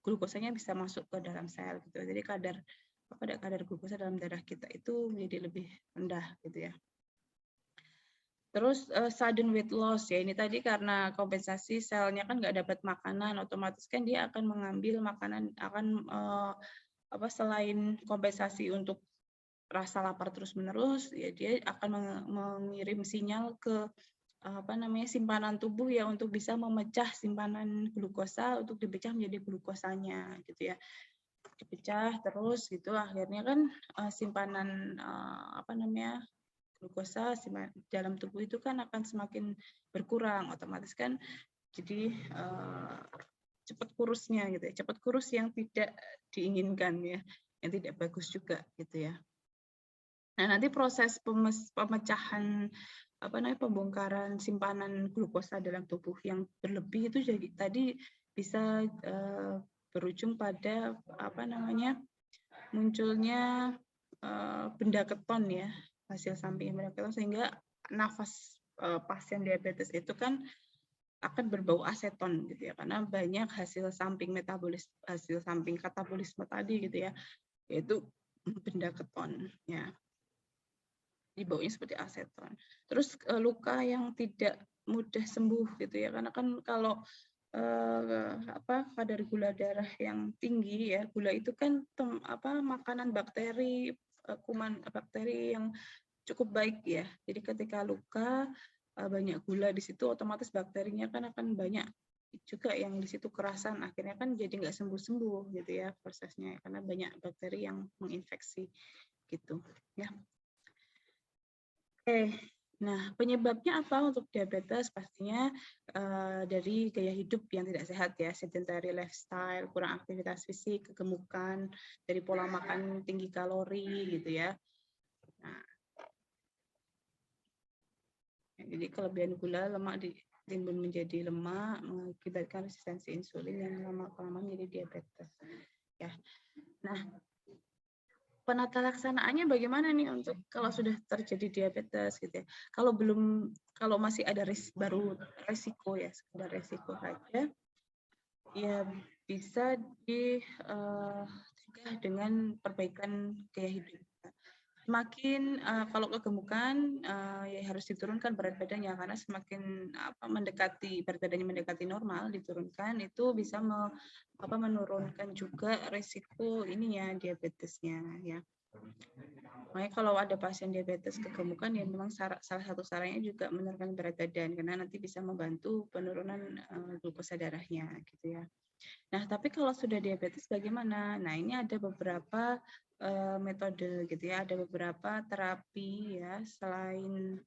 glukosanya bisa masuk ke dalam sel gitu. Jadi kadar glukosa dalam darah kita itu menjadi lebih rendah gitu ya. Terus sudden weight loss ya, ini tadi karena kompensasi selnya kan nggak dapat makanan, otomatis kan dia akan mengambil makanan, akan selain kompensasi untuk rasa lapar terus-menerus, ya dia akan mengirim sinyal ke simpanan tubuh ya untuk bisa memecah simpanan glukosa untuk dipecah menjadi glukosanya gitu ya. Dipecah terus gitu, akhirnya kan simpanan glukosa dalam tubuh itu kan akan semakin berkurang, otomatis kan jadi cepat kurusnya gitu ya, cepat kurus yang tidak diinginkan ya, yang tidak bagus juga gitu ya. Nah, nanti proses pemecahan pembongkaran simpanan glukosa dalam tubuh yang berlebih itu jadi tadi bisa berujung pada munculnya benda keton ya, hasil samping benda keton, sehingga nafas pasien diabetes itu kan akan berbau aseton gitu ya, karena banyak hasil samping katabolisme tadi gitu ya, yaitu benda keton ya. Baunya seperti aseton. Terus luka yang tidak mudah sembuh gitu ya, karena kan kalau kadar gula darah yang tinggi ya, gula itu kan makanan bakteri, kuman bakteri yang cukup baik ya. Jadi ketika luka banyak gula di situ, otomatis bakterinya kan akan banyak juga yang di situ kerasan, akhirnya kan jadi nggak sembuh-sembuh gitu ya prosesnya, karena banyak bakteri yang menginfeksi gitu ya. Nah penyebabnya apa untuk diabetes? Pastinya dari gaya hidup yang tidak sehat ya, sedentary lifestyle, kurang aktivitas fisik, kegemukan, dari pola makan tinggi kalori gitu ya. Nah, Jadi kelebihan gula lemak ditimbun menjadi lemak mengakibatkan resistensi insulin yang lama-kelamaan menjadi diabetes. Ya. Nah, penata laksanaannya bagaimana nih untuk kalau sudah terjadi diabetes gitu ya. Kalau masih ada baru resiko ya, sekedar resiko saja, ya bisa dicegah dengan perbaikan gaya hidup. Semakin kalau kegemukan ya harus diturunkan berat badannya, karena semakin mendekati berat badannya mendekati normal diturunkan, itu bisa menurunkan juga resiko ininya diabetesnya ya. Makanya kalau ada pasien diabetes kegemukan ya memang salah satu sarannya juga menurunkan berat badan, karena nanti bisa membantu penurunan glukosa darahnya gitu ya. Nah, tapi kalau sudah diabetes bagaimana? Nah, ini ada beberapa metode gitu ya, ada beberapa terapi ya, selain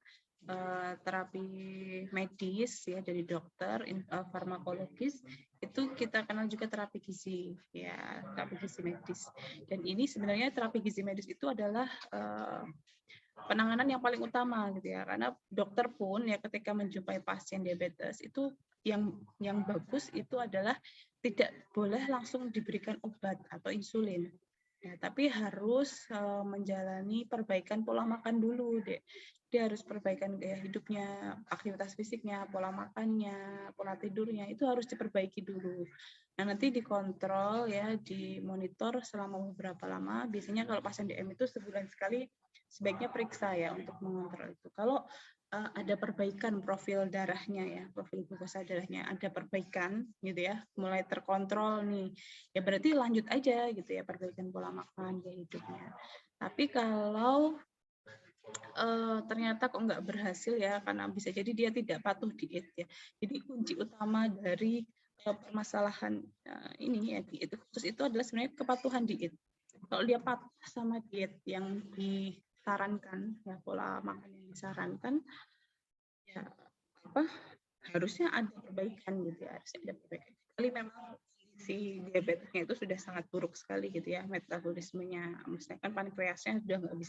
terapi medis ya dari dokter, farmakologis, itu kita kenal juga terapi gizi ya, terapi gizi medis. Dan ini sebenarnya terapi gizi medis itu adalah penanganan yang paling utama gitu ya, karena dokter pun ya ketika menjumpai pasien diabetes itu yang bagus itu adalah tidak boleh langsung diberikan obat atau insulin. Ya, tapi harus menjalani perbaikan pola makan dulu, Dek. Dia harus perbaikan gaya hidupnya, aktivitas fisiknya, pola makannya, pola tidurnya, itu harus diperbaiki dulu. Nah, nanti dikontrol ya, dimonitor selama beberapa lama. Biasanya kalau pasien DM itu sebulan sekali sebaiknya periksa ya untuk mengontrol itu. Kalau ada perbaikan profil darahnya ya, profil glukosa darahnya ada perbaikan gitu ya, mulai terkontrol nih, ya berarti lanjut aja gitu ya, perbaikan pola makan gaya hidupnya. Tapi kalau ternyata kok nggak berhasil ya, karena bisa jadi dia tidak patuh diet ya. Jadi kunci utama dari permasalahan ini ya diet khusus itu adalah sebenarnya kepatuhan diet. Kalau dia patuh sama diet yang disarankan ya, pola makan yang disarankan ya harusnya ada perbaikan gitu ya, harusnya ada perbaikan. Kali memang si diabetesnya itu sudah sangat buruk sekali gitu ya, metabolismenya, misalkan pankreasnya sudah nggak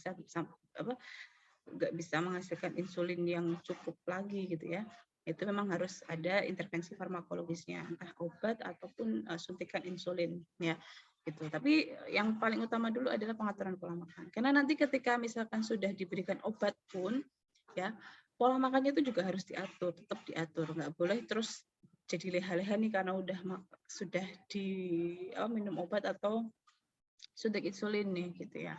bisa menghasilkan insulin yang cukup lagi gitu ya, itu memang harus ada intervensi farmakologisnya, entah obat ataupun suntikan insulin ya gitu. Tapi yang paling utama dulu adalah pengaturan pola makan, karena nanti ketika misalkan sudah diberikan obat pun ya, pola makannya itu juga harus diatur, tetap diatur, nggak boleh terus jadi leha-leha nih karena sudah minum obat atau suntik insulin nih gitu ya.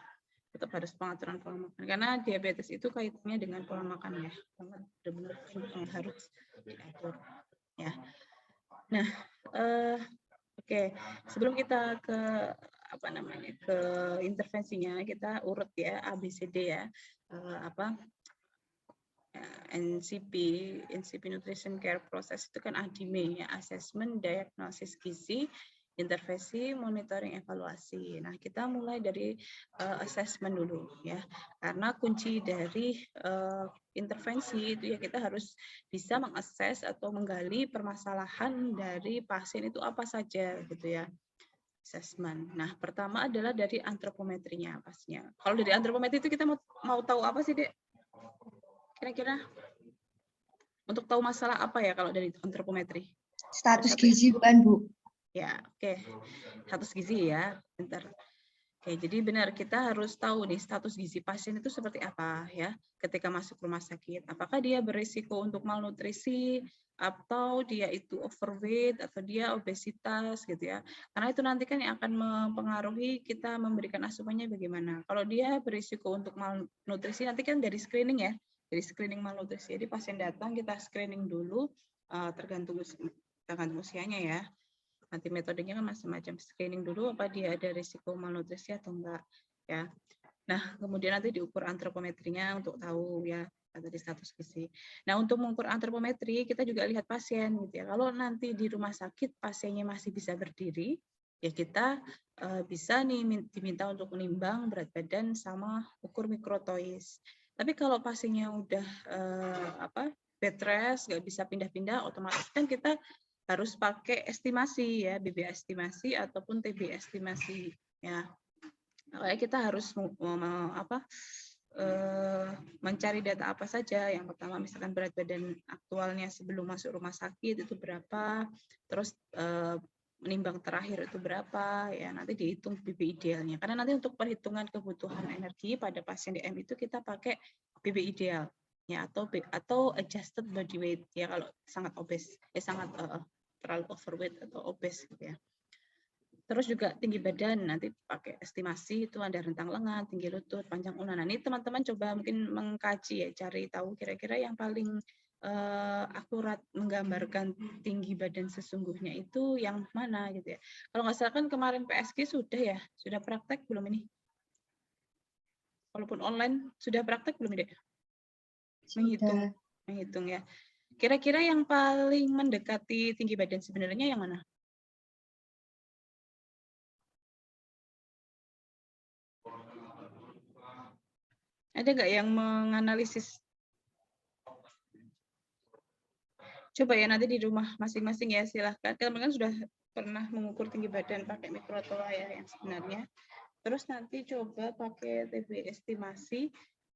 Tetap harus pengaturan pola makan, karena diabetes itu kaitannya dengan pola makan ya, benar-benar yang harus diatur ya. Nah, oke, sebelum kita ke ke intervensinya, kita urut ya ABCD ya, NCP Nutrition Care Process itu kan ADME ya, Assessment, Diagnosis Gizi, Intervensi, Monitoring, Evaluasi. Nah, kita mulai dari assessment dulu ya, karena kunci dari intervensi itu ya kita harus bisa mengakses atau menggali permasalahan dari pasien itu apa saja gitu ya. Assessment. Nah, pertama adalah dari antropometrinya pastinya. Kalau dari antropometri itu kita mau tahu apa sih, Dek? Kira-kira untuk tahu masalah apa ya kalau dari antropometri? Status gizi bukan, Bu? Ya, oke. Status gizi ya, bentar. Oke, jadi benar kita harus tahu nih status gizi pasien itu seperti apa ya ketika masuk rumah sakit. Apakah dia berisiko untuk malnutrisi atau dia itu overweight atau dia obesitas gitu ya. Karena itu nanti kan yang akan mempengaruhi kita memberikan asupannya bagaimana. Kalau dia berisiko untuk malnutrisi nanti kan dari screening ya, dari screening malnutrisi. Jadi pasien datang kita screening dulu tergantung usianya ya. Nanti metodenya kan macam-macam, screening dulu apa dia ada risiko malnutrisi atau enggak ya. Nah, kemudian nanti diukur antropometrinya untuk tahu ya dari status gizi. Nah, untuk mengukur antropometri kita juga lihat pasien gitu ya. Kalau nanti di rumah sakit pasiennya masih bisa berdiri, ya kita bisa nih diminta untuk menimbang berat badan sama ukur mikrotois. Tapi kalau pasiennya udah bed rest, nggak bisa pindah-pindah, otomatis kan kita harus pakai estimasi ya, BB estimasi ataupun TB estimasi ya. Makanya kita harus mencari data apa saja. Yang pertama misalkan berat badan aktualnya sebelum masuk rumah sakit itu berapa, terus menimbang terakhir itu berapa, ya nanti dihitung BB idealnya. Karena nanti untuk perhitungan kebutuhan energi pada pasien DM itu kita pakai BB ideal ya, atau adjusted body weight ya kalau sangat obes, sangat terlalu overweight atau obes gitu ya. Terus juga tinggi badan, nanti pakai estimasi itu ada rentang lengan, tinggi lutut, panjang ulna. Nah, ini teman-teman coba mungkin mengkaji ya, cari tahu kira-kira yang paling akurat menggambarkan tinggi badan sesungguhnya itu yang mana gitu ya. Kalau nggak salah kan kemarin PSG sudah ya, sudah praktek belum ini? Walaupun online, sudah praktek belum Dek? Menghitung ya. Kira-kira yang paling mendekati tinggi badan sebenarnya yang mana? Ada nggak yang menganalisis? Coba ya nanti di rumah masing-masing ya, silahkan. Kalian kan sudah pernah mengukur tinggi badan pakai mikrotola ya yang sebenarnya. Terus nanti coba pakai TB estimasi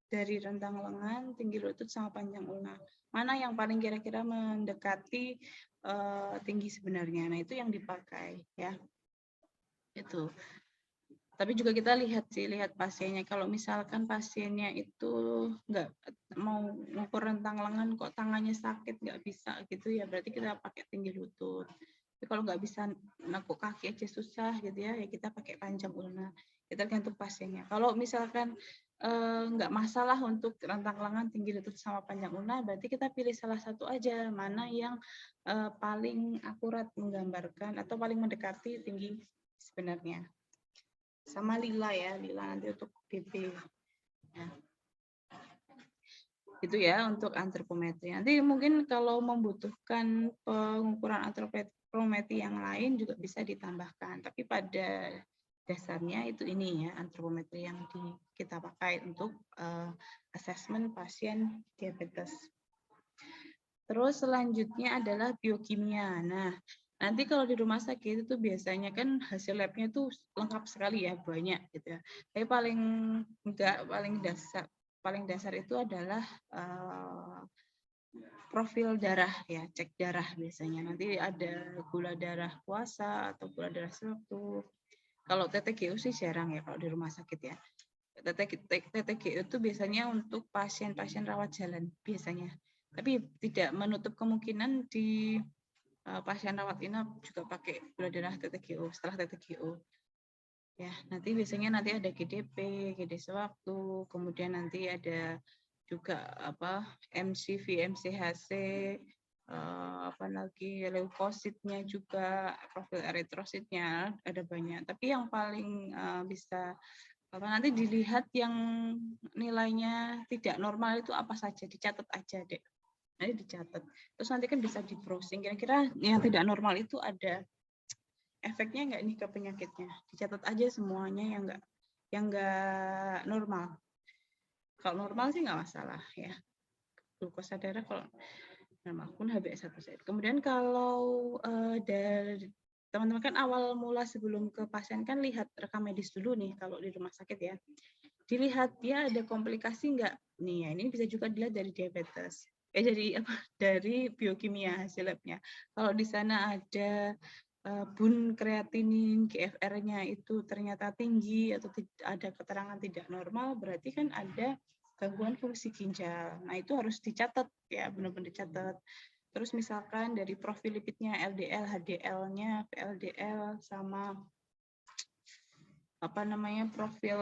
dari rentang lengan, tinggi lutut, sama panjang ulna. Mana yang paling kira-kira mendekati tinggi sebenarnya. Nah itu yang dipakai ya. Itu. Tapi juga kita lihat pasiennya. Kalau misalkan pasiennya itu nggak mau ngukur rentang lengan kok tangannya sakit nggak bisa gitu ya, berarti kita pakai tinggi lutut. Tapi kalau nggak bisa nekuk kaki aja susah gitu ya, kita pakai panjang ulna. Kita tergantung pasiennya. Kalau misalkan nggak masalah untuk rentang lengan, tinggi lutut sama panjang ulna, berarti kita pilih salah satu aja mana yang paling akurat menggambarkan atau paling mendekati tinggi sebenarnya. Sama lila ya, lila nanti untuk BB. Nah, itu ya untuk antropometri. Nanti mungkin kalau membutuhkan pengukuran antropometri yang lain juga bisa ditambahkan. Tapi pada dasarnya itu ini ya, antropometri yang kita pakai untuk asesmen pasien diabetes. Terus selanjutnya adalah biokimia. Nah, nanti kalau di rumah sakit itu biasanya kan hasil labnya itu lengkap sekali ya, banyak gitu ya. Tapi paling dasar itu adalah profil darah ya, cek darah biasanya. Nanti ada gula darah puasa atau gula darah struktur. Kalau TTGU sih jarang ya kalau di rumah sakit ya. TTGU itu biasanya untuk pasien-pasien rawat jalan biasanya. Tapi tidak menutup kemungkinan di pasien rawat inap juga pakai gula darah TTGO setelah TTGO. Ya, nanti biasanya ada GDP, GD sewaktu, kemudian nanti ada juga MCV, MCHC, leukositnya juga, profil eritrositnya ada banyak. Tapi yang paling bisa nanti dilihat yang nilainya tidak normal itu apa saja, dicatat aja deh. Nanti dicatat. Terus nanti kan bisa di browsing. Kira-kira yang tidak normal itu ada efeknya nggak nih ke penyakitnya? Dicatat aja semuanya yang nggak normal. Kalau normal sih nggak masalah ya. Glukosa darah kalau normal pun HbA1c. Kemudian kalau dari teman-teman kan awal mula sebelum ke pasien kan lihat rekam medis dulu nih kalau di rumah sakit ya. Dilihat dia ada komplikasi nggak nih ya, ini bisa juga dilihat dari diabetes dari biokimia hasil labnya. Kalau di sana ada bun kreatinin GFR-nya itu ternyata tinggi atau ada keterangan tidak normal, berarti kan ada gangguan fungsi ginjal. Nah itu harus dicatat ya, benar-benar dicatat. Terus misalkan dari profil lipidnya LDL, HDL-nya, VLDL sama profil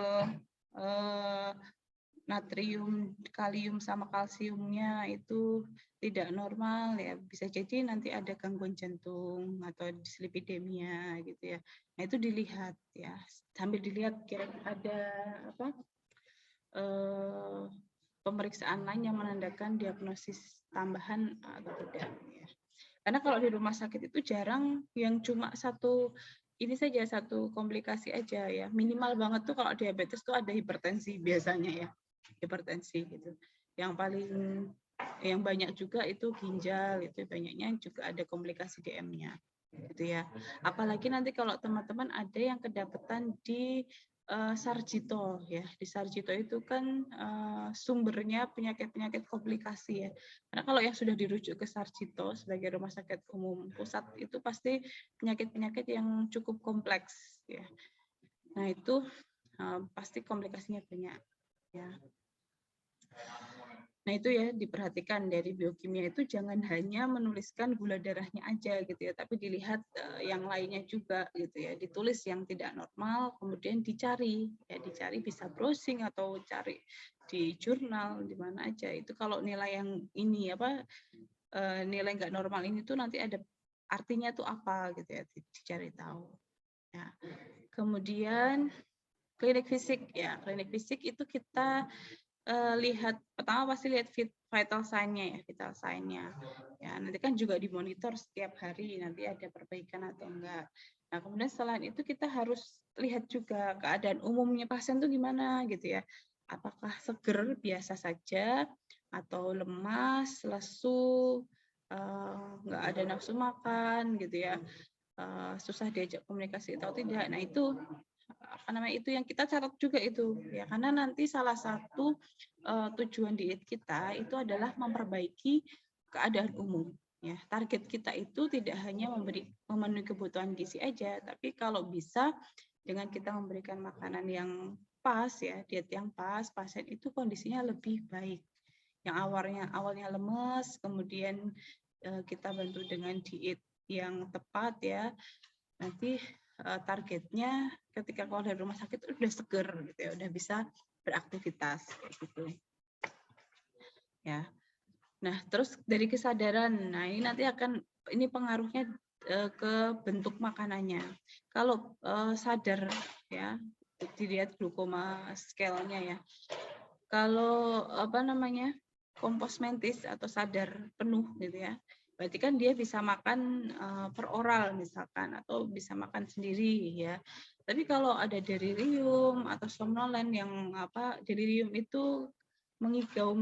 natrium, kalium sama kalsiumnya itu tidak normal ya, bisa jadi nanti ada gangguan jantung atau dislipidemia gitu ya. Nah itu dilihat ya, sambil dilihat kira-kira ada pemeriksaan lain yang menandakan diagnosis tambahan atau tidak ya. Karena kalau di rumah sakit itu jarang yang cuma satu komplikasi aja ya. Minimal banget tuh kalau diabetes tuh ada hipertensi biasanya ya. Hipertensi gitu. Yang banyak juga itu ginjal, itu banyaknya juga ada komplikasi DM-nya gitu ya. Apalagi nanti kalau teman-teman ada yang kedapatan di Sarjito ya. Di Sarjito itu kan sumbernya penyakit-penyakit komplikasi ya. Karena kalau yang sudah dirujuk ke Sarjito sebagai rumah sakit umum pusat itu pasti penyakit-penyakit yang cukup kompleks ya. Nah, itu pasti komplikasinya banyak ya. Nah, itu ya diperhatikan dari biokimia itu jangan hanya menuliskan gula darahnya aja gitu ya, tapi dilihat yang lainnya juga gitu ya. Ditulis yang tidak normal, kemudian dicari bisa browsing atau cari di jurnal di mana aja. Itu kalau nilai yang ini nilai nggak normal ini tuh nanti ada artinya tuh apa gitu ya, dicari tahu. Ya. Kemudian klinik fisik ya, klinik fisik itu kita lihat pertama pasti lihat vital sign-nya ya, vital sign-nya. Ya, nanti kan juga dimonitor setiap hari nanti ada perbaikan atau enggak. Nah, kemudian selain itu kita harus lihat juga keadaan umumnya pasien tuh gimana gitu ya. Apakah seger biasa saja atau lemas, lesu, nggak ada nafsu makan gitu ya. Susah diajak komunikasi atau tidak. Nah, itu itu yang kita catat juga itu ya, karena nanti salah satu tujuan diet kita itu adalah memperbaiki keadaan umum ya. Target kita itu tidak hanya memenuhi kebutuhan gizi aja, tapi kalau bisa dengan kita memberikan makanan yang pas ya, diet yang pas, pasien itu kondisinya lebih baik. Yang awalnya lemes, kemudian kita bantu dengan diet yang tepat ya, nanti targetnya ketika keluar dari rumah sakit udah seger gitu ya, udah bisa beraktivitas kayak gitu ya. Nah, terus dari kesadaran, nah ini nanti ini pengaruhnya ke bentuk makanannya. Kalau sadar ya, dilihat glukoma scale-nya ya. Kalau kompos mentis atau sadar penuh gitu ya, berarti kan dia bisa makan per oral misalkan atau bisa makan sendiri ya. Tapi kalau ada delirium atau somnolen yang delirium itu mengigau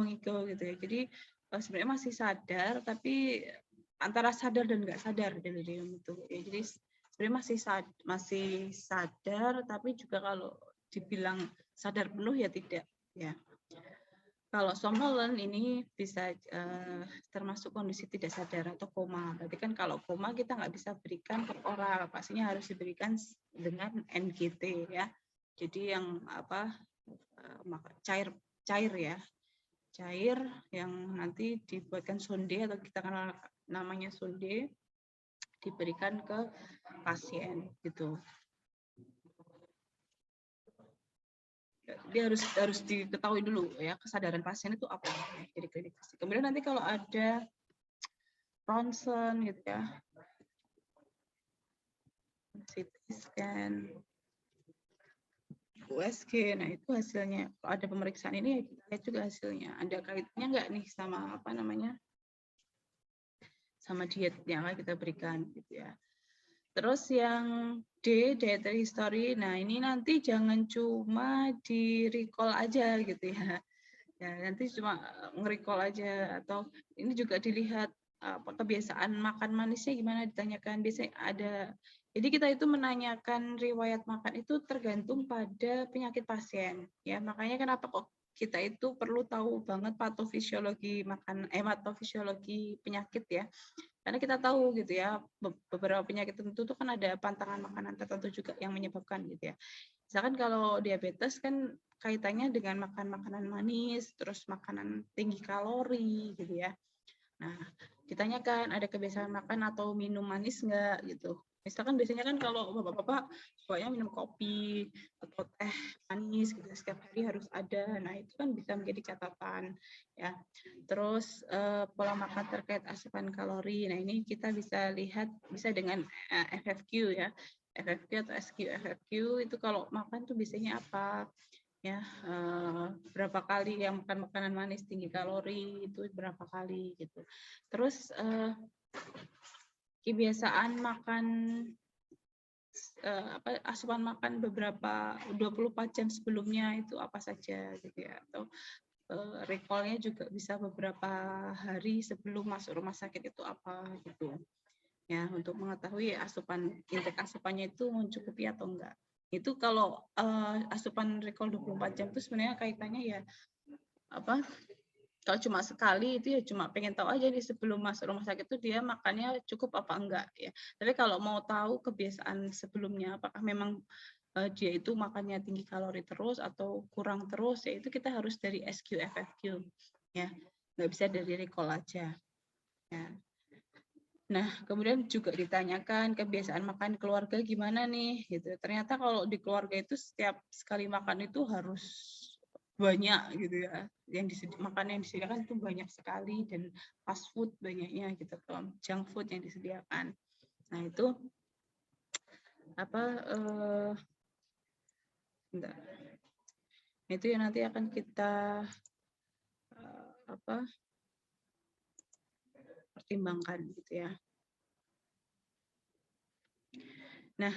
gitu ya. Jadi sebenarnya masih sadar tapi antara sadar dan nggak sadar delirium itu. Ya, jadi sebenarnya masih sadar tapi juga kalau dibilang sadar penuh ya tidak ya. Kalau somnolen ini bisa termasuk kondisi tidak sadar atau koma. Berarti kan kalau koma kita nggak bisa berikan per oral, pastinya harus diberikan dengan NGT ya. Jadi yang cair ya, cair yang nanti dibuatkan sonde atau kita kenal namanya sonde, diberikan ke pasien gitu. Dia harus diketahui dulu ya kesadaran pasien itu apa ya, jadi klinik fisik. Kemudian nanti kalau ada ronsen gitu ya, CT scan, USG, nah itu hasilnya. Kalau ada pemeriksaan ini kita lihat juga hasilnya. Ada kaitannya nggak nih sama sama diet yang akan kita berikan gitu ya. Terus yang D, dietary history. Nah, ini nanti jangan cuma di-recall aja gitu ya. Ya, nanti cuma nge-recall aja atau ini juga dilihat kebiasaan makan manisnya gimana, ditanyakan. Biasanya ada. Jadi kita itu menanyakan riwayat makan itu tergantung pada penyakit pasien. Ya, makanya kenapa kok kita itu perlu tahu banget patofisiologi patofisiologi penyakit ya. Karena kita tahu gitu ya, beberapa penyakit tertentu itu kan ada pantangan makanan tertentu juga yang menyebabkan gitu ya. Misalkan kalau diabetes kan kaitannya dengan makan makanan manis, terus makanan tinggi kalori gitu ya. Nah, ditanyakan ada kebiasaan makan atau minum manis enggak gitu. Misalkan biasanya kan kalau bapak-bapak sukanya minum kopi atau teh manis gitu setiap hari harus ada. Nah, itu kan bisa menjadi catatan ya. Terus pola makan terkait asupan kalori. Nah, ini kita bisa lihat bisa dengan FFQ ya. FFQ atau SQ-FFQ itu kalau makan tuh biasanya apa? Ya, berapa kali yang makan makanan manis tinggi kalori itu berapa kali gitu. Terus kebiasaan makan asupan makan beberapa 24 jam sebelumnya itu apa saja gitu ya, atau recall-nya juga bisa beberapa hari sebelum masuk rumah sakit itu apa gitu ya, untuk mengetahui intake asupannya itu mencukupi atau enggak Itu kalau asupan recall 24 jam itu sebenarnya kaitannya ya apa? Kalau cuma sekali itu ya cuma pengen tahu aja nih sebelum masuk rumah sakit itu dia makannya cukup apa enggak ya. Tapi kalau mau tahu kebiasaan sebelumnya apakah memang dia itu makannya tinggi kalori terus atau kurang terus, ya itu kita harus dari SQ FFQ ya. Nggak bisa dari recall aja. Ya. Nah, kemudian juga ditanyakan kebiasaan makan keluarga gimana nih, gitu. Ternyata kalau di keluarga itu setiap sekali makan itu harus banyak gitu ya. Makan yang disediakan itu banyak sekali dan fast food banyaknya gitu, junk food yang disediakan. Nah itu apa? Itu yang nanti akan kita pertimbangkan gitu ya. Nah,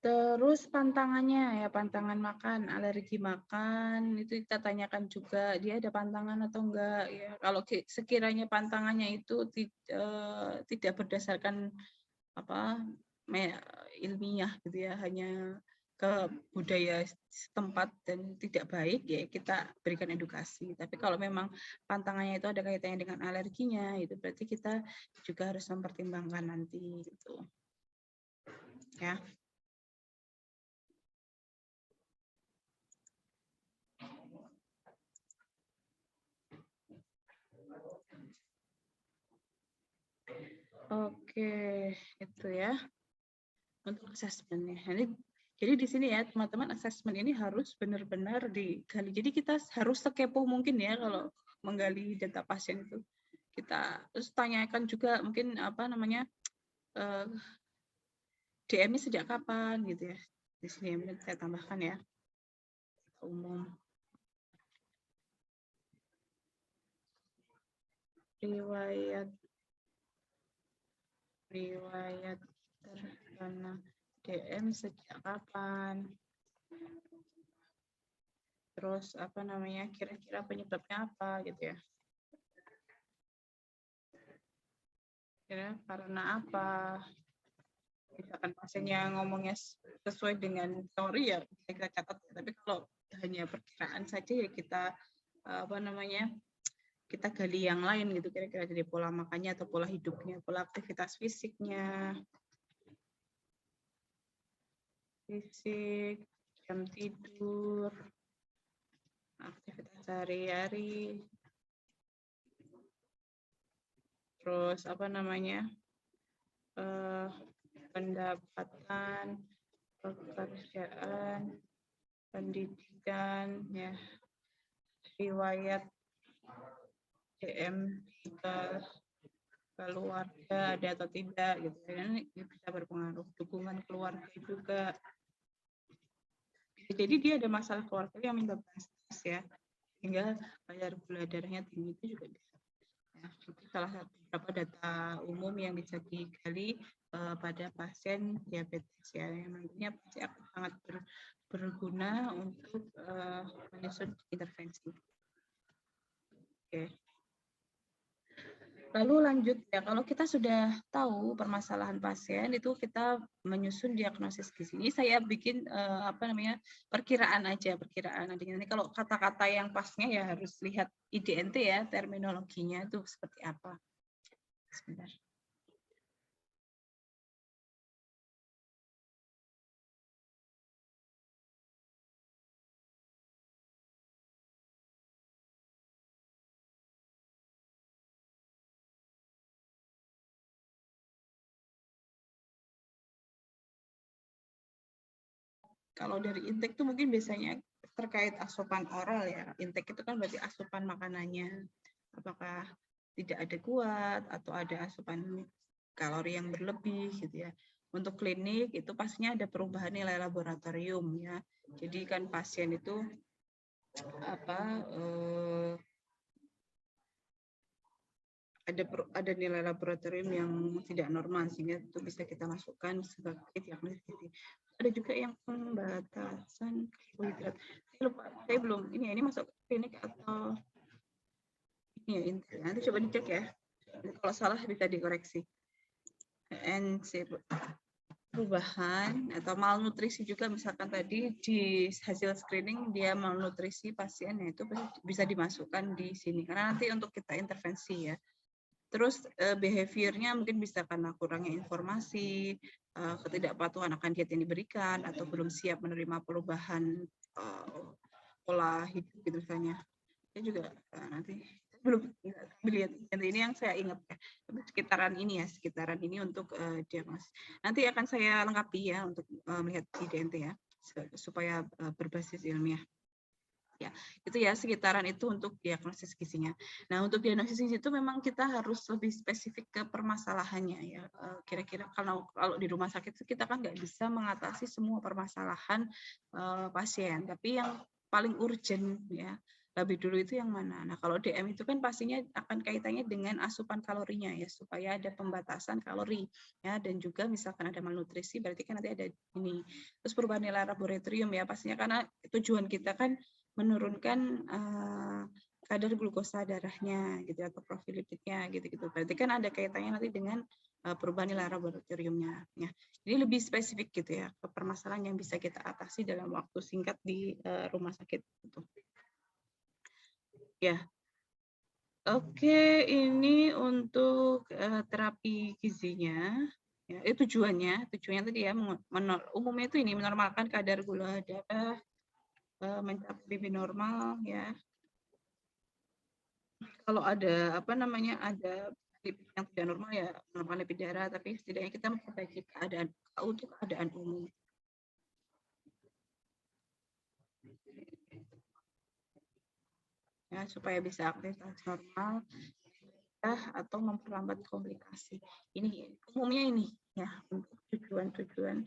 terus pantangannya ya, pantangan makan, alergi makan, itu kita tanyakan juga dia ada pantangan atau enggak ya. Kalau sekiranya pantangannya itu tidak berdasarkan apa ilmiah gitu ya, hanya ke budaya setempat dan tidak baik ya kita berikan edukasi. Tapi kalau memang pantangannya itu ada kaitannya dengan alerginya, itu berarti kita juga harus mempertimbangkan nanti gitu. Ya. Oke, itu ya untuk asesmennya. Jadi di sini ya teman-teman, asesmen ini harus benar-benar digali. Jadi kita harus sekepo mungkin ya kalau menggali data pasien itu. Kita terus tanyakan juga mungkin apa namanya DM-nya sejak kapan gitu ya. Di sini yang saya tambahkan ya. Umum. Riwayat terkena DM sejak kapan? Terus apa namanya? Kira-kira penyebabnya apa gitu ya? Kira karena apa? Misalkan pasiennya ngomongnya sesuai dengan teori ya kita catat. Tapi kalau hanya perkiraan saja ya kita apa namanya? Kita gali yang lain gitu, kira-kira dari pola makannya atau pola hidupnya, pola aktivitas fisiknya, fisik, jam tidur, aktivitas sehari-hari, terus apa namanya pendapatan, pekerjaan, pendidikan, ya, riwayat DM kita keluarga ada atau tidak gitu, ini bisa berpengaruh. Dukungan keluarga juga, jadi dia ada masalah keluarga yang menyebabkan stres ya, hingga kadar gula darahnya tinggi, itu juga bisa. Nah, itu salah satu beberapa data umum yang bisa digali pada pasien diabetes ya, yang nantinya pasti akan sangat berguna untuk menyusun intervensi. Oke. Lalu lanjut ya, kalau kita sudah tahu permasalahan pasien itu kita menyusun diagnosis di sini. Saya bikin apa namanya perkiraan aja, perkiraan. Nanti kalau kata-kata yang pasnya ya harus lihat IDNT ya, terminologinya itu seperti apa. Sebentar. Kalau dari intake itu mungkin biasanya terkait asupan oral ya. Intake itu kan berarti asupan makanannya. Apakah tidak ada kuat atau ada asupan kalori yang berlebih gitu ya. Untuk klinik itu pastinya ada perubahan nilai laboratorium ya. Jadi kan pasien itu apa ada nilai laboratorium yang tidak normal sehingga itu bisa kita masukkan sebagai diagnosis. Ada juga yang pembatasan karbohidrat. Saya lupa, saya belum ini masuk klinik atau ini ya, nanti coba dicek ya. Kalau salah bisa dikoreksi. NC perubahan atau malnutrisi juga, misalkan tadi di hasil screening dia malnutrisi pasien, itu bisa dimasukkan di sini karena nanti untuk kita intervensi ya. Terus behaviornya mungkin bisa karena kurangnya informasi, ketidakpatuhan akan diet yang diberikan, atau belum siap menerima perubahan pola hidup gitu misalnya. Saya juga nanti belum lihat ini yang saya ingat ya, sekitaran ini untuk diagnosis. Nanti akan saya lengkapi ya untuk melihat di DNT ya, supaya berbasis ilmiah. Ya, itu ya sekitaran itu untuk diagnosis gizinya. Nah, untuk diagnosis gizi itu memang kita harus lebih spesifik ke permasalahannya ya. Kira-kira kalau di rumah sakit kita kan nggak bisa mengatasi semua permasalahan pasien, tapi yang paling urgent ya lebih dulu itu yang mana. Nah, kalau DM itu kan pastinya akan kaitannya dengan asupan kalorinya ya, supaya ada pembatasan kalori ya, dan juga misalkan ada malnutrisi berarti kan nanti ada ini. Terus perubahan nilai laboratorium ya, pastinya karena tujuan kita kan menurunkan kadar glukosa darahnya gitu atau profil lipidnya gitu. Berarti kan ada kaitannya nanti dengan perubahan nilai laboratoriumnya ya. Jadi lebih spesifik gitu ya ke permasalahan yang bisa kita atasi dalam waktu singkat di rumah sakit gitu. Ya. Oke, ini untuk terapi gizinya. Ya, itu tujuannya tadi ya umumnya itu ini menormalkan kadar gula darah, mencapai BB normal ya. Kalau ada ada lipid yang tidak normal ya normal lipid darah, tapi setidaknya kita memperbaiki keadaan untuk keadaan umum. Ya, supaya bisa aktivitas normal atau memperlambat komplikasi. Ini umumnya ini ya untuk tujuan-tujuan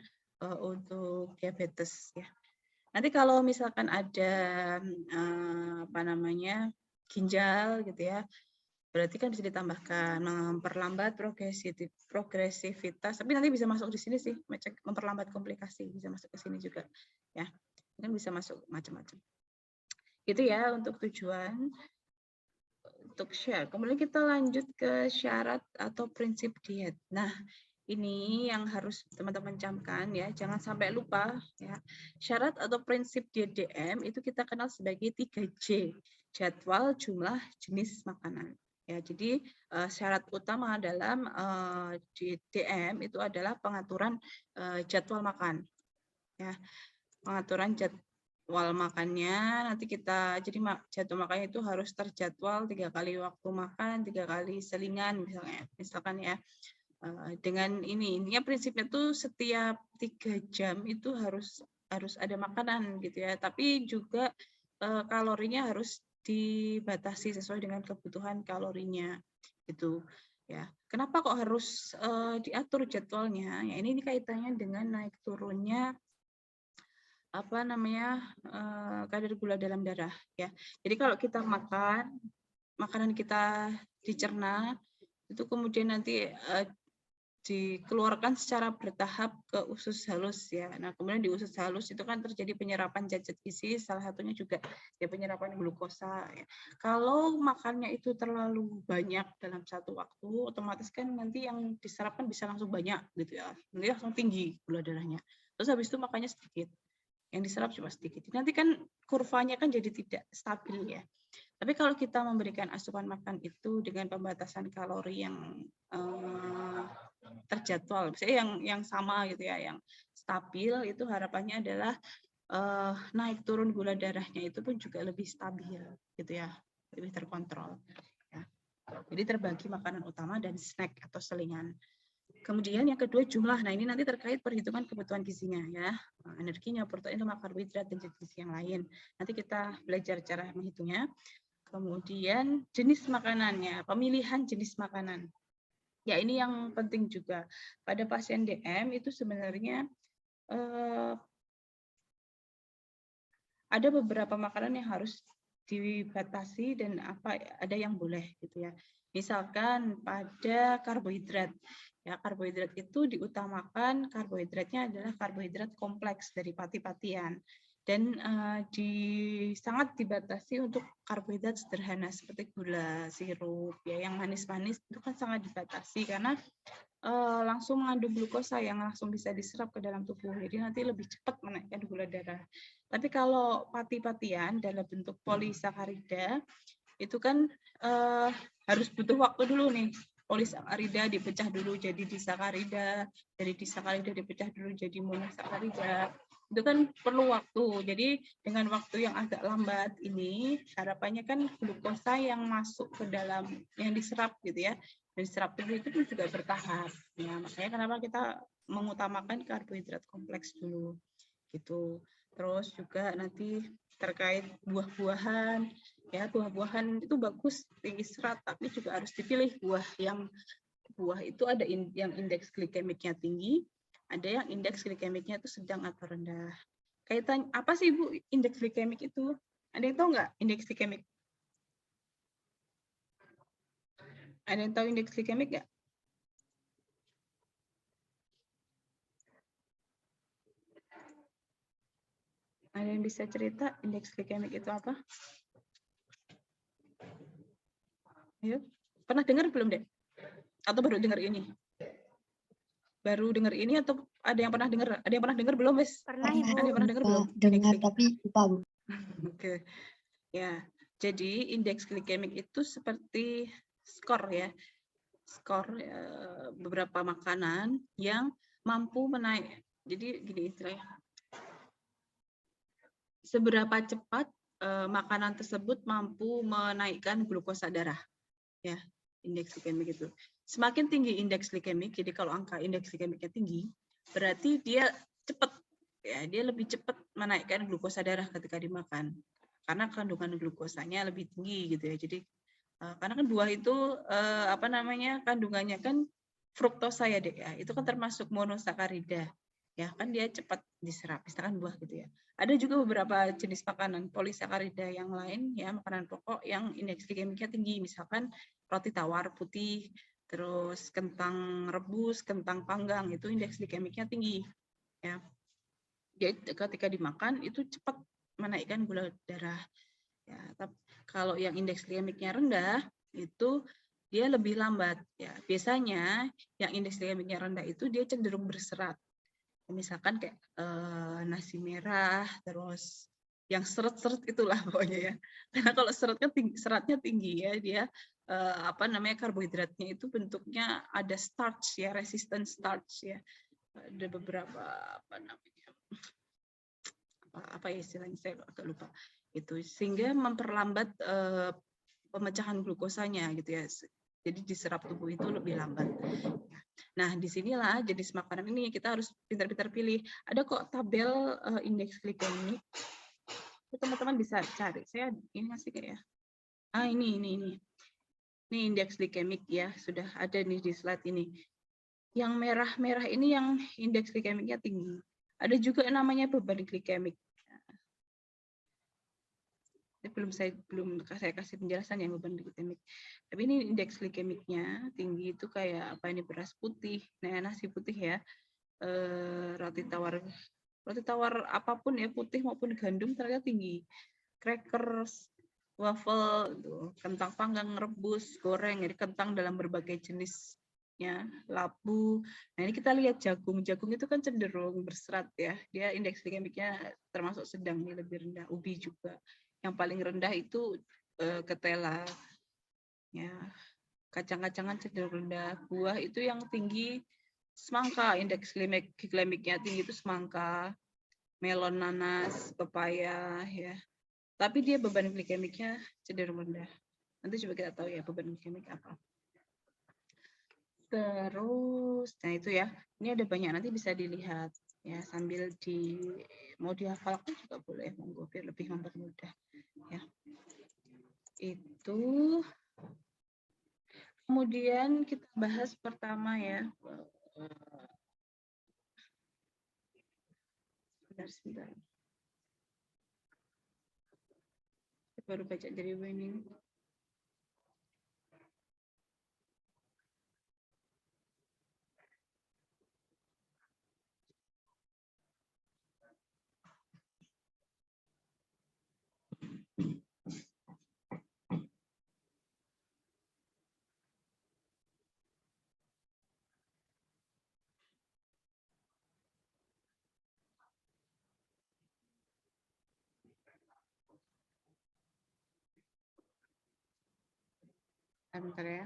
untuk diabetes ya. Nanti kalau misalkan ada ginjal gitu ya, berarti kan bisa ditambahkan memperlambat progresivitas, tapi nanti bisa masuk di sini sih, memperlambat komplikasi bisa masuk ke sini juga ya. Kan bisa masuk macam-macam. Itu ya untuk tujuan. Untuk share. Kemudian kita lanjut ke syarat atau prinsip diet. Nah, ini yang harus teman-teman camkan ya, jangan sampai lupa ya. Syarat atau prinsip diet DM itu kita kenal sebagai 3J, jadwal, jumlah, jenis makanan. Ya, jadi syarat utama dalam di DM itu adalah pengaturan jadwal makan. Ya, pengaturan jadwal makannya nanti kita jadwal makannya itu harus terjadwal 3 kali waktu makan, 3 kali selingan misalkan ya. Dengan intinya prinsipnya tuh setiap 3 jam itu harus ada makanan gitu ya, tapi juga kalorinya harus dibatasi sesuai dengan kebutuhan kalorinya gitu ya. Kenapa kok harus diatur jadwalnya? Ya ini kaitannya dengan naik turunnya kadar gula dalam darah ya. Jadi kalau kita makanan kita dicerna itu kemudian nanti dikeluarkan secara bertahap ke usus halus ya. Nah, kemudian di usus halus itu kan terjadi penyerapan zat gizi, salah satunya juga ya penyerapan glukosa ya. Kalau makannya itu terlalu banyak dalam satu waktu, otomatis kan nanti yang diserapkan bisa langsung banyak gitu ya. Nanti langsung tinggi gula darahnya. Terus habis itu makannya sedikit. Yang diserap cuma sedikit. Nanti kan kurvanya kan jadi tidak stabil ya. Tapi kalau kita memberikan asupan makan itu dengan pembatasan kalori yang terjadwal, misalnya yang sama gitu ya, yang stabil, itu harapannya adalah naik turun gula darahnya itu pun juga lebih stabil gitu ya, lebih terkontrol. Ya. Jadi terbagi makanan utama dan snack atau selingan. Kemudian yang kedua jumlah. Nah, ini nanti terkait perhitungan kebutuhan gizinya ya. Energinya, protein, lemak, karbohidrat, dan zat gizi yang lain. Nanti kita belajar cara menghitungnya. Kemudian jenis makanannya, pemilihan jenis makanan. Ya, ini yang penting juga. Pada pasien DM itu sebenarnya ada beberapa makanan yang harus dibatasi dan ada yang boleh gitu ya. Misalkan pada karbohidrat. Ya, karbohidrat itu diutamakan karbohidratnya adalah karbohidrat kompleks dari pati-patian dan sangat dibatasi untuk karbohidrat sederhana seperti gula, sirup ya, yang manis-manis itu kan sangat dibatasi karena langsung mengandung glukosa yang langsung bisa diserap ke dalam tubuh. Jadi nanti lebih cepat menaikkan gula darah. Tapi kalau pati-patian dalam bentuk polisakarida itu kan harus butuh waktu dulu nih. Polisakarida dipecah dulu jadi disakarida, dari disakarida dipecah dulu jadi monosakarida. Itu kan perlu waktu. Jadi dengan waktu yang agak lambat ini harapannya kan glukosa yang masuk ke dalam, yang diserap gitu ya. Dan diserap tubuh itu pun juga bertahap. Ya, makanya kenapa kita mengutamakan karbohidrat kompleks dulu gitu. Terus juga nanti terkait buah-buahan, ya buah-buahan itu bagus tinggi serat, tapi juga harus dipilih buah itu ada yang indeks glikemiknya tinggi, ada yang indeks glikemiknya itu sedang atau rendah. Kaitan apa sih Bu indeks glikemik itu? Ada yang tahu nggak indeks glikemik? Ada yang tahu indeks glikemik nggak? Ada yang bisa cerita indeks glikemik itu apa? Ayo, pernah dengar belum deh? Atau baru dengar ini? Baru dengar ini atau ada yang pernah dengar? Ada yang pernah dengar belum, Wes? Pernah, Ada yang pernah dengar belum? dengar tapi lupa, Bu. Oke. Ya, jadi indeks glikemik itu seperti skor ya. Skor beberapa makanan yang mampu menaik. Jadi gini istilahnya. Seberapa cepat makanan tersebut mampu menaikkan glukosa darah. Ya, indeks glikemik itu. Semakin tinggi indeks glikemik, jadi kalau angka indeks glikemiknya tinggi, berarti dia cepat, ya, dia lebih cepat menaikkan glukosa darah ketika dimakan, karena kandungan glukosanya lebih tinggi gitu ya. Jadi karena kan buah itu apa namanya kandungannya kan fruktosa ya dek ya, itu kan termasuk monosakarida, ya kan dia cepat diserap, misalkan buah gitu ya. Ada juga beberapa jenis makanan polisakarida yang lain ya, makanan pokok yang indeks glikemiknya tinggi, misalkan roti tawar putih, terus kentang rebus, kentang panggang, itu indeks glikemiknya tinggi ya. Jadi ketika dimakan itu cepat menaikkan gula darah ya. Tapi kalau yang indeks glikemiknya rendah itu dia lebih lambat ya. Biasanya yang indeks glikemiknya rendah itu dia cenderung berserat. Misalkan kayak nasi merah, terus yang seret-seret itulah pokoknya ya. Karena kalau seratnya tinggi ya, dia apa namanya karbohidratnya itu bentuknya ada starch ya, resistant starch ya. Ada beberapa apa namanya apa ya istilahnya, saya agak lupa itu, sehingga memperlambat pemecahan glukosanya gitu ya. Jadi diserap tubuh itu lebih lambat. Nah, disinilah jenis makanan ini kita harus pintar-pintar pilih. Ada kok tabel indeks glikemik. Teman-teman bisa cari. Saya ini ngasih kayak ya. Ini. Ini indeks glikemik ya, sudah ada nih di slide ini. Yang merah-merah ini yang indeks glikemiknya tinggi. Ada juga namanya beban glikemik. Belum saya kasih penjelasan yang beban glikemik. Tapi ini indeks glikemiknya tinggi itu kayak apa ini, beras putih, nah nasi putih ya, roti tawar apapun ya, putih maupun gandum ternyata tinggi. Crackers, waffle, kentang panggang, rebus, goreng, jadi kentang dalam berbagai jenisnya, labu. Nah ini kita lihat jagung itu kan cenderung berserat ya, dia indeks glikemiknya termasuk sedang, nih lebih rendah. Ubi juga. Yang paling rendah itu ketela, ya, kacang-kacangan cenderung rendah. Buah itu yang tinggi semangka, indeks glikemiknya tinggi itu semangka, melon, nanas, pepaya, ya. Tapi dia beban glikemiknya cenderung rendah. Nanti coba kita tahu ya beban glikemik apa. Terus, nah itu ya, ini ada banyak, nanti bisa dilihat ya sambil mau dihafalkan juga boleh, monggo biar lebih mempermudah ya. Itu kemudian kita bahas pertama ya. Sebentar. Baru baca dari Wening. Bentar ya.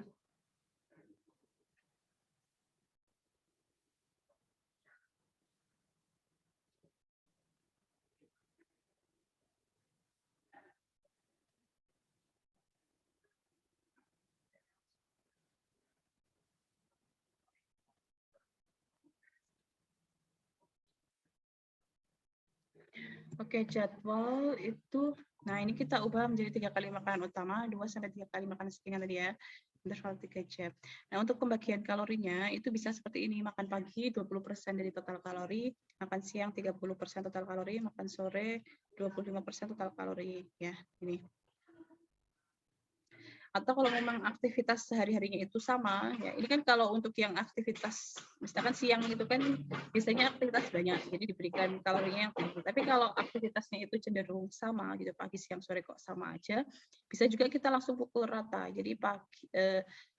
Oke, jadwal itu, nah ini kita ubah menjadi 3 kali makanan utama, 2 sampai 3 kali makanan sampingan tadi ya, interval 3 jam. Nah, untuk pembagian kalorinya itu bisa seperti ini, makan pagi 20% dari total kalori, makan siang 30% total kalori, makan sore 25% total kalori, ya, ini. Atau kalau memang aktivitas sehari-harinya itu sama, ya ini kan kalau untuk yang aktivitas, misalkan siang itu kan biasanya aktivitas banyak, jadi diberikan kalorinya yang tinggi. Tapi kalau aktivitasnya itu cenderung sama, gitu pagi, siang, sore kok sama aja, bisa juga kita langsung pukul rata. Jadi pagi,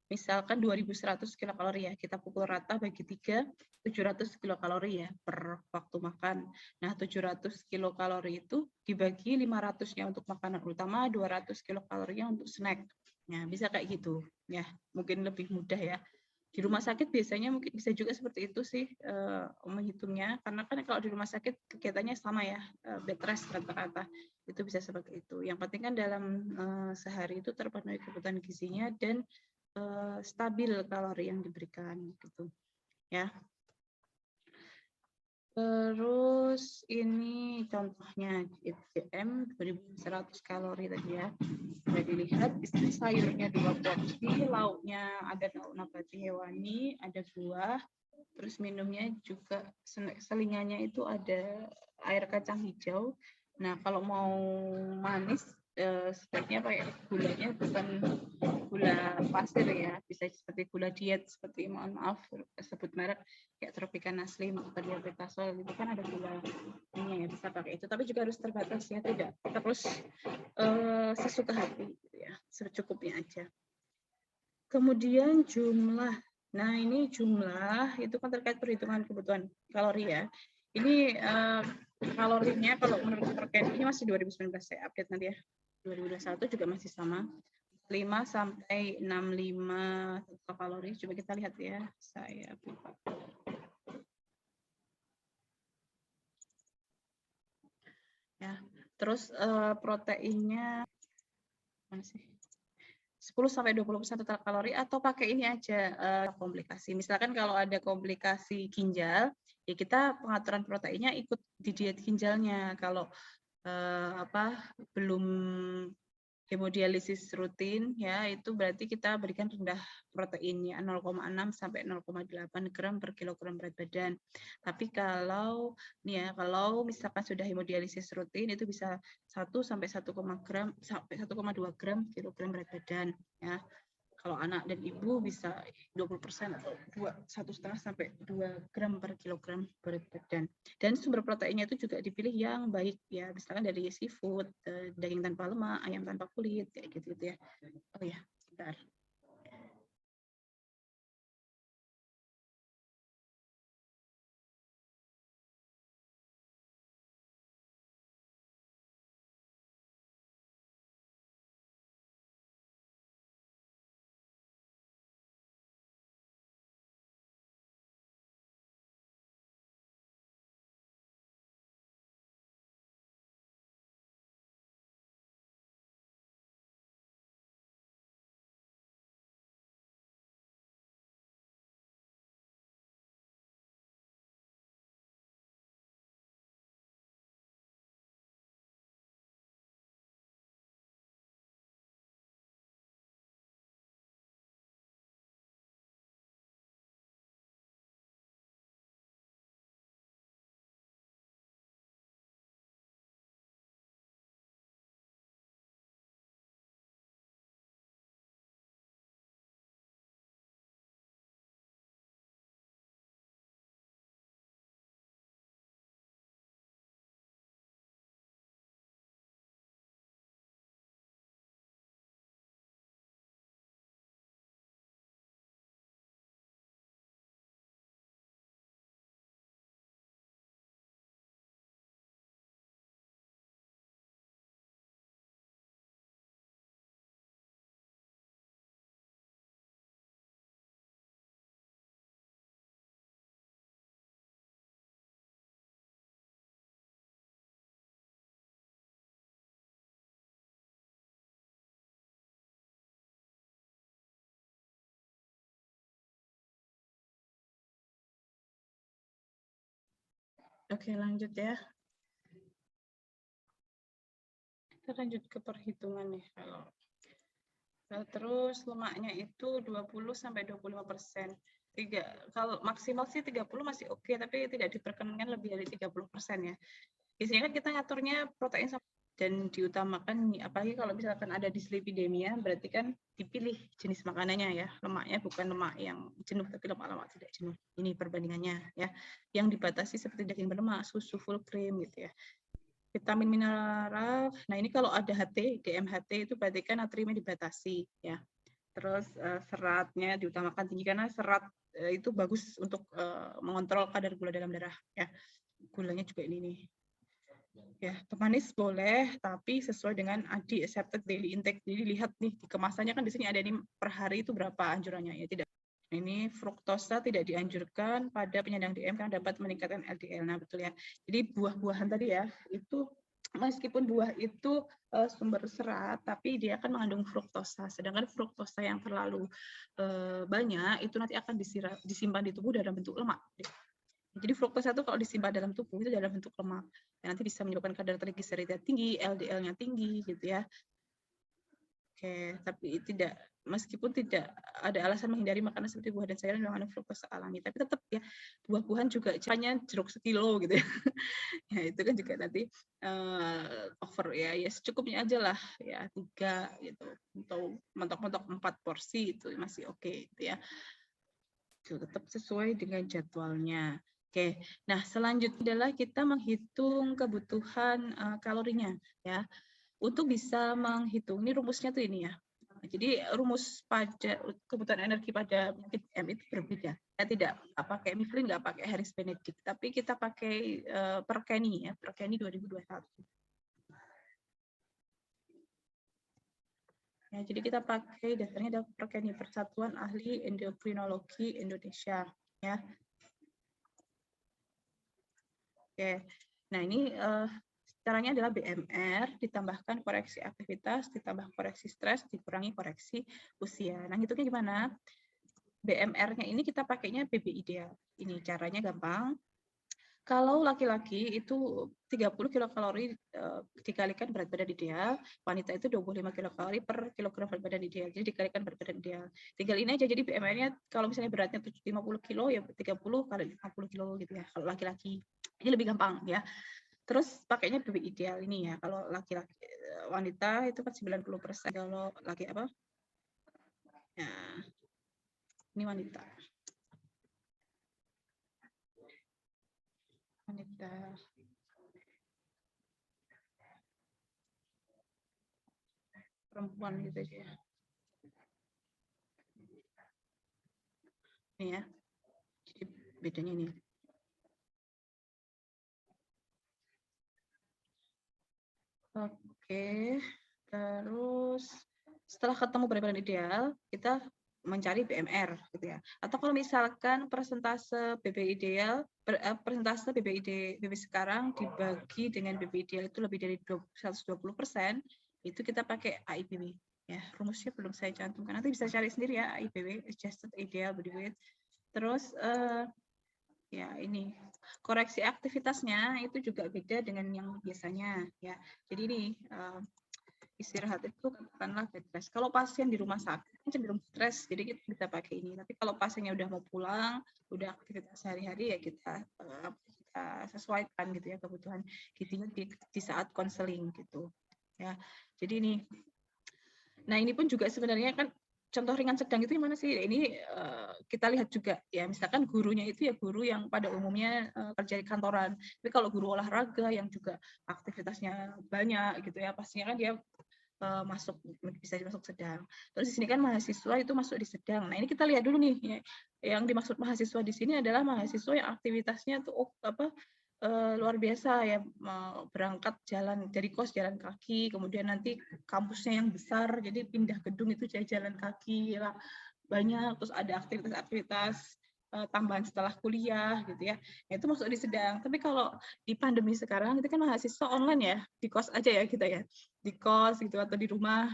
misalkan 2100 kilokalori ya, kita pukul rata bagi 3, 700 kilokalori ya per waktu makan. Nah, 700 kilokalori itu dibagi 500-nya untuk makanan utama, 200 kilokalorinya untuk snack. Nah, bisa kayak gitu ya, mungkin lebih mudah ya. Di rumah sakit biasanya mungkin bisa juga seperti itu sih menghitungnya, karena kan kalau di rumah sakit kegiatannya sama ya, bed rest rata-rata itu bisa seperti itu. Yang penting kan dalam sehari itu terpenuhi kebutuhan gizinya dan stabil kalori yang diberikan gitu ya. Terus ini contohnya ITM 2100 kalori tadi ya. Sudah dilihat, isi sayurnya 2 porsi, lauknya ada lauk nabati hewani, ada buah, terus minumnya juga selingannya itu ada air kacang hijau. Nah, kalau mau manis sebaiknya pakai gulanya bukan gula pasir ya, bisa seperti gula diet, seperti mohon maaf sebut merek kayak Tropicana Slim atau Diabetasol itu kan ada gula ini ya, bisa pakai itu, tapi juga harus terbatas ya, tidak terus sesuka hati gitu ya, secukupnya aja. Kemudian jumlah, nah ini jumlah itu kan terkait perhitungan kebutuhan kalori ya. Ini kalorinya kalau menurut Perken ini masih 2019, saya update nanti ya. 2021 juga masih sama. 5 sampai 65 total kalori. Coba kita lihat ya. Saya buka. Ya, terus proteinnya mana sih? 10 sampai 20% total kalori atau pakai ini aja komplikasi. Misalkan kalau ada komplikasi ginjal, ya kita pengaturan proteinnya ikut di diet ginjalnya. Kalau belum hemodialisis rutin ya itu berarti kita berikan rendah proteinnya 0,6 sampai 0,8 gram per kilogram berat badan. Tapi kalau nih ya kalau misalkan sudah hemodialisis rutin itu bisa 1 sampai 1,2 gram kilogram berat badan ya. Kalau anak dan ibu bisa 20% atau 1,5 sampai 2 gram per kilogram berat badan. Dan sumber proteinnya itu juga dipilih yang baik ya, misalkan dari seafood, daging tanpa lemak, ayam tanpa kulit, kayak gitu ya. Oh ya, sebentar. Oke, lanjut ya. Kita lanjut ke perhitungan nih. Terus lemaknya itu 20 sampai 25%. Kalau maksimal sih 30 masih oke, tapi tidak diperkenankan lebih dari 30% ya. Biasanya kan kita ngaturnya protein dan diutamakan, apalagi kalau misalkan ada dislipidemia, berarti kan dipilih jenis makanannya ya. Lemaknya bukan lemak yang jenuh, tapi lemak-lemak tidak jenuh. Ini perbandingannya ya. Yang dibatasi seperti daging berlemak, susu full cream gitu ya. Vitamin mineral, nah ini kalau ada HT, DMHT itu berarti kan natriumnya dibatasi ya. Terus seratnya diutamakan tinggi karena serat itu bagus untuk mengontrol kadar gula dalam darah ya. Gulanya juga ini nih. Ya, pemanis boleh tapi sesuai dengan ADI accepted daily intake. Jadi lihat nih di kemasannya kan di sini ada nih per hari itu berapa anjurannya ya, tidak. Ini fruktosa tidak dianjurkan pada penyandang DM karena dapat meningkatkan LDL. Nah, betul ya. Jadi buah-buahan tadi ya, itu meskipun buah itu sumber serat, tapi dia akan mengandung fruktosa. Sedangkan fruktosa yang terlalu banyak itu nanti akan disimpan di tubuh dalam bentuk lemak. Jadi fruktosa itu kalau disimpan dalam tubuh itu dalam bentuk lemak. Dan nanti bisa menyebabkan kadar trigliserida tinggi, LDL-nya tinggi gitu ya. Oke, tapi meskipun tidak ada alasan menghindari makanan seperti buah dan sayuran yang mengandung fruktosa alami, tapi tetap ya buah-buahan juga caranya jeruk sekilo gitu ya. Ya itu kan juga nanti over ya secukupnya aja lah ya 3 gitu atau mentok-mentok 4 porsi itu masih oke gitu ya. Itu tetap sesuai dengan jadwalnya. Oke, nah selanjutnya adalah kita menghitung kebutuhan kalorinya ya. Untuk bisa menghitung, ini rumusnya tuh ini ya. Jadi rumus pada kebutuhan energi pada penyakit M itu berbeda. Kita tidak pakai Mifflin, nggak pakai Harris Benedict, tapi kita pakai per Kenny ya, per Kenny 2021. Ya, jadi kita pakai dasarnya adalah per Kenny, Persatuan Ahli Endokrinologi Indonesia ya. Oke, nah ini caranya adalah BMR ditambahkan koreksi aktivitas, ditambah koreksi stres, dikurangi koreksi usia. Nah, hitungnya gimana? BMR-nya ini kita pakainya BB ideal. Ini caranya gampang. Kalau laki-laki itu 30 kilokalori dikalikan berat badan ideal, wanita itu 25 kilokalori per kilogram berat badan ideal. Jadi dikalikan berat badan ideal. Tinggal ini aja, jadi BMR-nya kalau misalnya beratnya 50 kilo ya 30 kali 50 kilo gitu ya kalau laki-laki. Ini lebih gampang ya. Terus pakainya BB ideal ini ya. Kalau laki-laki wanita itu kan 90%. Kalau laki apa? Ya, ini wanita. Wanita. Perempuan gitu aja. Ini ya. Jadi bedanya ini. Oke, terus setelah ketemu berat badan ideal, kita mencari BMR gitu ya. Atau kalau misalkan persentase BB ideal, persentase BB sekarang dibagi dengan BB ideal itu lebih dari 120%, itu kita pakai AIBW. Ya, rumusnya belum saya cantumkan. Nanti bisa cari sendiri ya, AIBW, Adjusted Ideal Body Weight. Terus ya ini koreksi aktivitasnya itu juga beda dengan yang biasanya ya. Jadi ini istirahat itu katakanlah bed rest. Kalau pasien di rumah sakit cenderung stres, jadi kita bisa pakai ini. Tapi kalau pasiennya udah mau pulang, udah aktivitas sehari-hari ya kita sesuaikan gitu ya kebutuhan gizinya di saat konseling gitu ya. Jadi ini, nah ini pun juga sebenarnya kan contoh ringan sedang itu gimana sih? Ini kita lihat juga ya, misalkan gurunya itu ya guru yang pada umumnya kerja di kantoran. Tapi kalau guru olahraga yang juga aktivitasnya banyak gitu ya, pastinya kan dia bisa masuk sedang. Terus di sini kan mahasiswa itu masuk di sedang. Nah ini kita lihat dulu nih, ya, yang dimaksud mahasiswa di sini adalah mahasiswa yang aktivitasnya tuh luar biasa ya, berangkat jalan dari kos jalan kaki, kemudian nanti kampusnya yang besar, jadi pindah gedung itu jalan kaki lah banyak, terus ada aktivitas-aktivitas tambahan setelah kuliah gitu ya. Nah, itu masuk di sedang. Tapi kalau di pandemi sekarang itu kan mahasiswa online ya, di kos aja ya kita ya, di kos gitu atau di rumah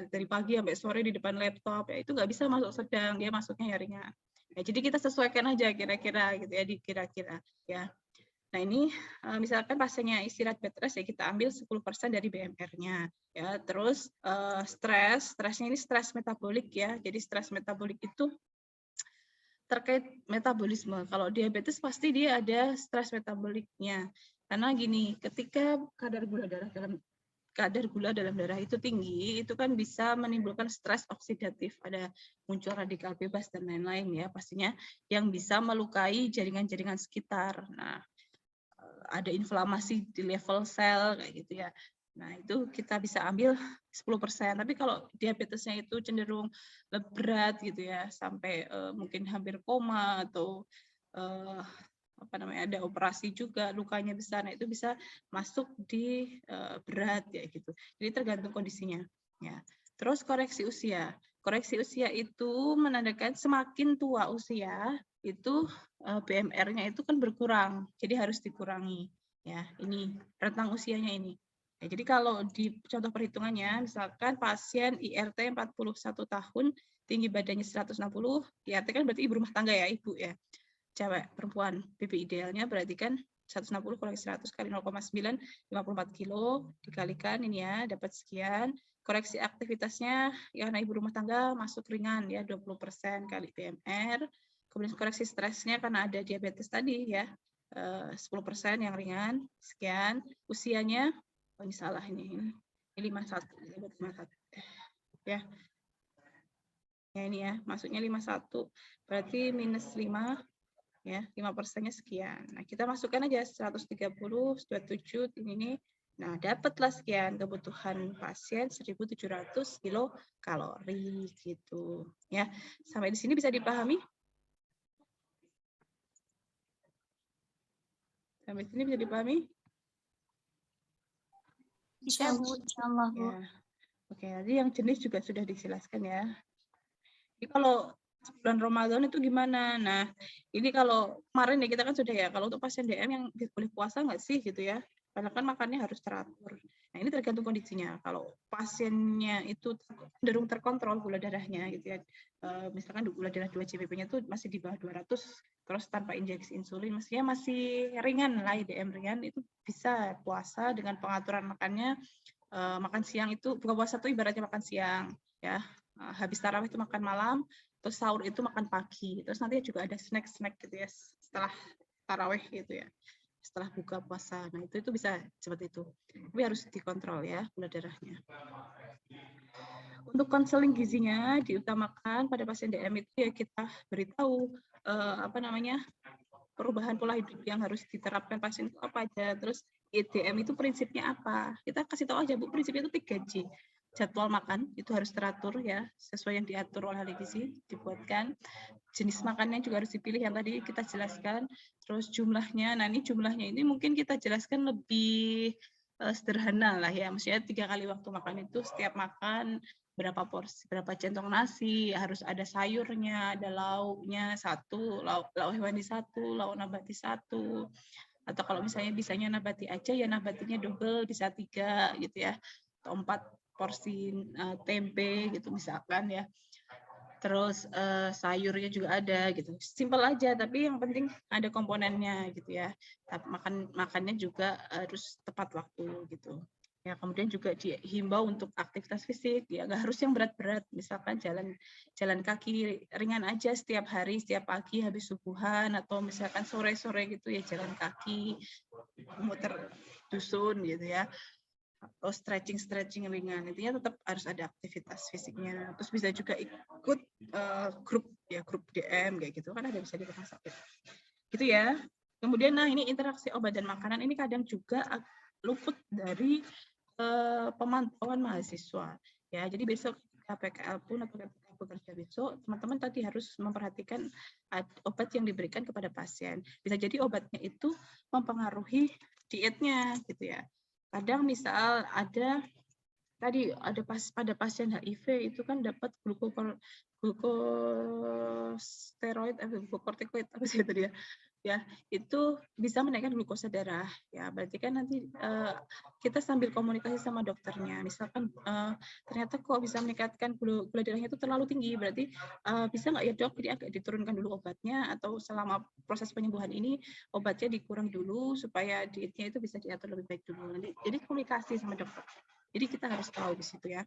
dari pagi sampai sore di depan laptop ya, itu nggak bisa masuk sedang, dia masuknya ya ringan. Ya, jadi kita sesuaikan aja kira-kira gitu ya, di kira-kira ya. Nah ini misalkan pasiennya istirahat bed rest ya kita ambil 10% dari BMR-nya ya. Terus stresnya ini stres metabolik ya. Jadi stres metabolik itu terkait metabolisme. Kalau diabetes pasti dia ada stres metaboliknya. Karena gini, ketika kadar gula dalam darah itu tinggi, itu kan bisa menimbulkan stres oksidatif, ada muncul radikal bebas dan lain-lain ya pastinya yang bisa melukai jaringan-jaringan sekitar. Nah, ada inflamasi di level sel kayak gitu ya. Nah, itu kita bisa ambil 10%. Tapi kalau diabetesnya itu cenderung berat gitu ya, sampai mungkin hampir koma atau apa namanya ada operasi juga, lukanya besar. Nah, itu bisa masuk di berat ya gitu. Jadi tergantung kondisinya ya. Terus koreksi usia. Koreksi usia itu menandakan semakin tua usia itu BMR-nya itu kan berkurang, jadi harus dikurangi. Ya, ini rentang usianya ini. Ya, jadi kalau di contoh perhitungannya, misalkan pasien IRT 41 tahun, tinggi badannya 160, IRT kan berarti ibu rumah tangga ya, ibu ya, cewek, perempuan. BB idealnya berarti kan 160 kurangi 100 kali 0,9, 54 kilo, dikalikan ini ya, dapat sekian. Koreksi aktivitasnya, ya karena ibu rumah tangga masuk ringan ya, 20% kali BMR. Kemudian koreksi stresnya karena ada diabetes tadi ya, 10% yang ringan, sekian. Usianya, oh ini salah ini 51, ya. Ya ini ya, masuknya 51, berarti minus 5, ya 5%-nya sekian. Nah, kita masukkan aja 130, 27 ini. Nah, dapatlah sekian kebutuhan pasien 1.700 kilokalori gitu. Ya, sampai di sini bisa dipahami? Sampai sini bisa dipahami? Bisa Bu, insyaallah Bu. Ya. Oke, tadi yang jenis juga sudah dijelaskan ya. Jadi kalau bulan Ramadan itu gimana? Nah, ini kalau kemarin ya kita kan sudah ya, kalau untuk pasien DM yang boleh puasa nggak sih gitu ya? Karena kan makannya harus teratur. Nah, ini tergantung kondisinya. Kalau pasiennya itu cenderung terkontrol gula darahnya gitu ya. Misalkan gula darah 2-CBP-nya itu masih di bawah 200, terus tanpa injeksi insulin, mestinya masih ringan lah, IDM ringan, itu bisa puasa dengan pengaturan makannya. Makan siang itu, buka puasa itu ibaratnya makan siang ya. Habis tarawih itu makan malam, terus sahur itu makan pagi, terus nanti juga ada snack-snack gitu ya setelah tarawih gitu ya, setelah buka puasa. Nah itu bisa seperti itu, tapi harus dikontrol ya gula darahnya. Untuk konseling gizinya diutamakan pada pasien DM itu ya kita beritahu apa namanya perubahan pola hidup yang harus diterapkan pasien itu apa aja, terus IDM itu prinsipnya apa, kita kasih tahu aja Bu, prinsipnya itu 3J. Jadwal makan itu harus teratur ya, sesuai yang diatur oleh ahli gizi, dibuatkan. Jenis makannya juga harus dipilih yang tadi kita jelaskan. Terus jumlahnya, nah ini jumlahnya ini mungkin kita jelaskan lebih sederhana lah ya, maksudnya 3 kali waktu makan itu setiap makan berapa porsi, berapa centong nasi, harus ada sayurnya, ada lauknya satu, lauk hewani satu, lauk nabati satu. Atau kalau misalnya bisanya nabati aja ya nabatinya double, bisa 3 gitu ya, atau 4 porsi tempe gitu misalkan ya. Terus sayurnya juga ada gitu, simpel aja tapi yang penting ada komponennya gitu ya. Makannya juga harus tepat waktu gitu ya. Kemudian juga dihimbau untuk aktivitas fisik ya, nggak harus yang berat-berat, misalkan jalan kaki ringan aja setiap hari, setiap pagi habis subuhan, atau misalkan sore-sore gitu ya jalan kaki muter dusun gitu ya, atau stretching ringan. Intinya tetap harus ada aktivitas fisiknya. Terus bisa juga ikut grup DM kayak gitu kan, ada bisa di rumah sakit gitu ya. Kemudian nah ini interaksi obat dan makanan ini kadang juga luput dari pemantauan mahasiswa ya. Jadi besok PKL pun atau bekerja besok, teman-teman tadi harus memperhatikan obat yang diberikan kepada pasien. Bisa jadi obatnya itu mempengaruhi dietnya gitu ya. Kadang misal ada tadi ada pada pasien HIV itu kan dapat glukosteroid, glukokortikoid apa sih tadi ya, ya itu bisa menaikkan glukosa darah. Ya berarti kan nanti kita sambil komunikasi sama dokternya, misalkan ternyata kok bisa meningkatkan gula darahnya itu terlalu tinggi, berarti bisa nggak ya dok, jadi agak diturunkan dulu obatnya, atau selama proses penyembuhan ini obatnya dikurang dulu supaya dietnya itu bisa diatur lebih baik dulu. Nanti jadi komunikasi sama dokter. Jadi kita harus tahu di situ ya.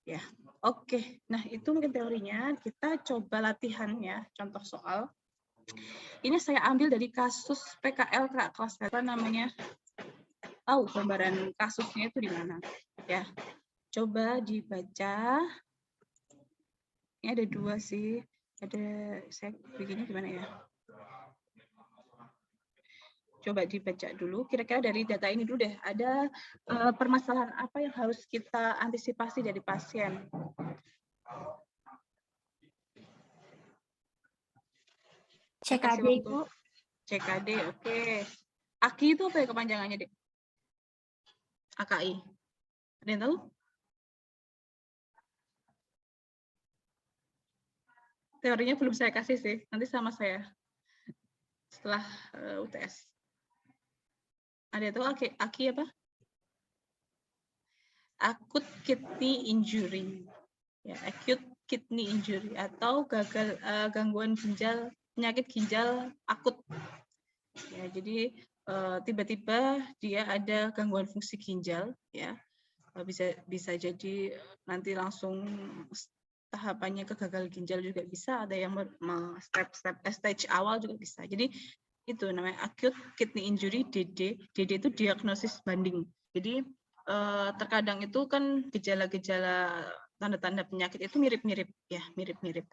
Ya, oke. Nah itu mungkin teorinya. Kita coba latihan ya, contoh soal. Ini saya ambil dari kasus PKL kelas apa namanya? Tahu gambaran kasusnya itu di mana? Ya, coba dibaca. Ini ada 2 sih. Ada, saya bikinnya gimana ya? Coba dibaca dulu. Kira-kira dari data ini dulu deh. Ada permasalahan apa yang harus kita antisipasi dari pasien? CKD, Ibu. CKD, oke. AKI itu apa ya kepanjangannya, Dek? AKI. Ada yang tahu? Teorinya belum saya kasih sih. Nanti sama saya setelah UTS. Ada yang tahu AKI apa? Acute kidney injury. Ya, acute kidney injury atau gangguan ginjal, penyakit ginjal akut. Ya, jadi tiba-tiba dia ada gangguan fungsi ginjal, ya, bisa jadi nanti langsung tahapannya ke gagal ginjal juga bisa, ada yang step stage awal juga bisa. Jadi itu namanya acute kidney injury, DD. DD itu diagnosis banding. Jadi terkadang itu kan gejala-gejala tanda-tanda penyakit itu mirip-mirip ya, mirip-mirip.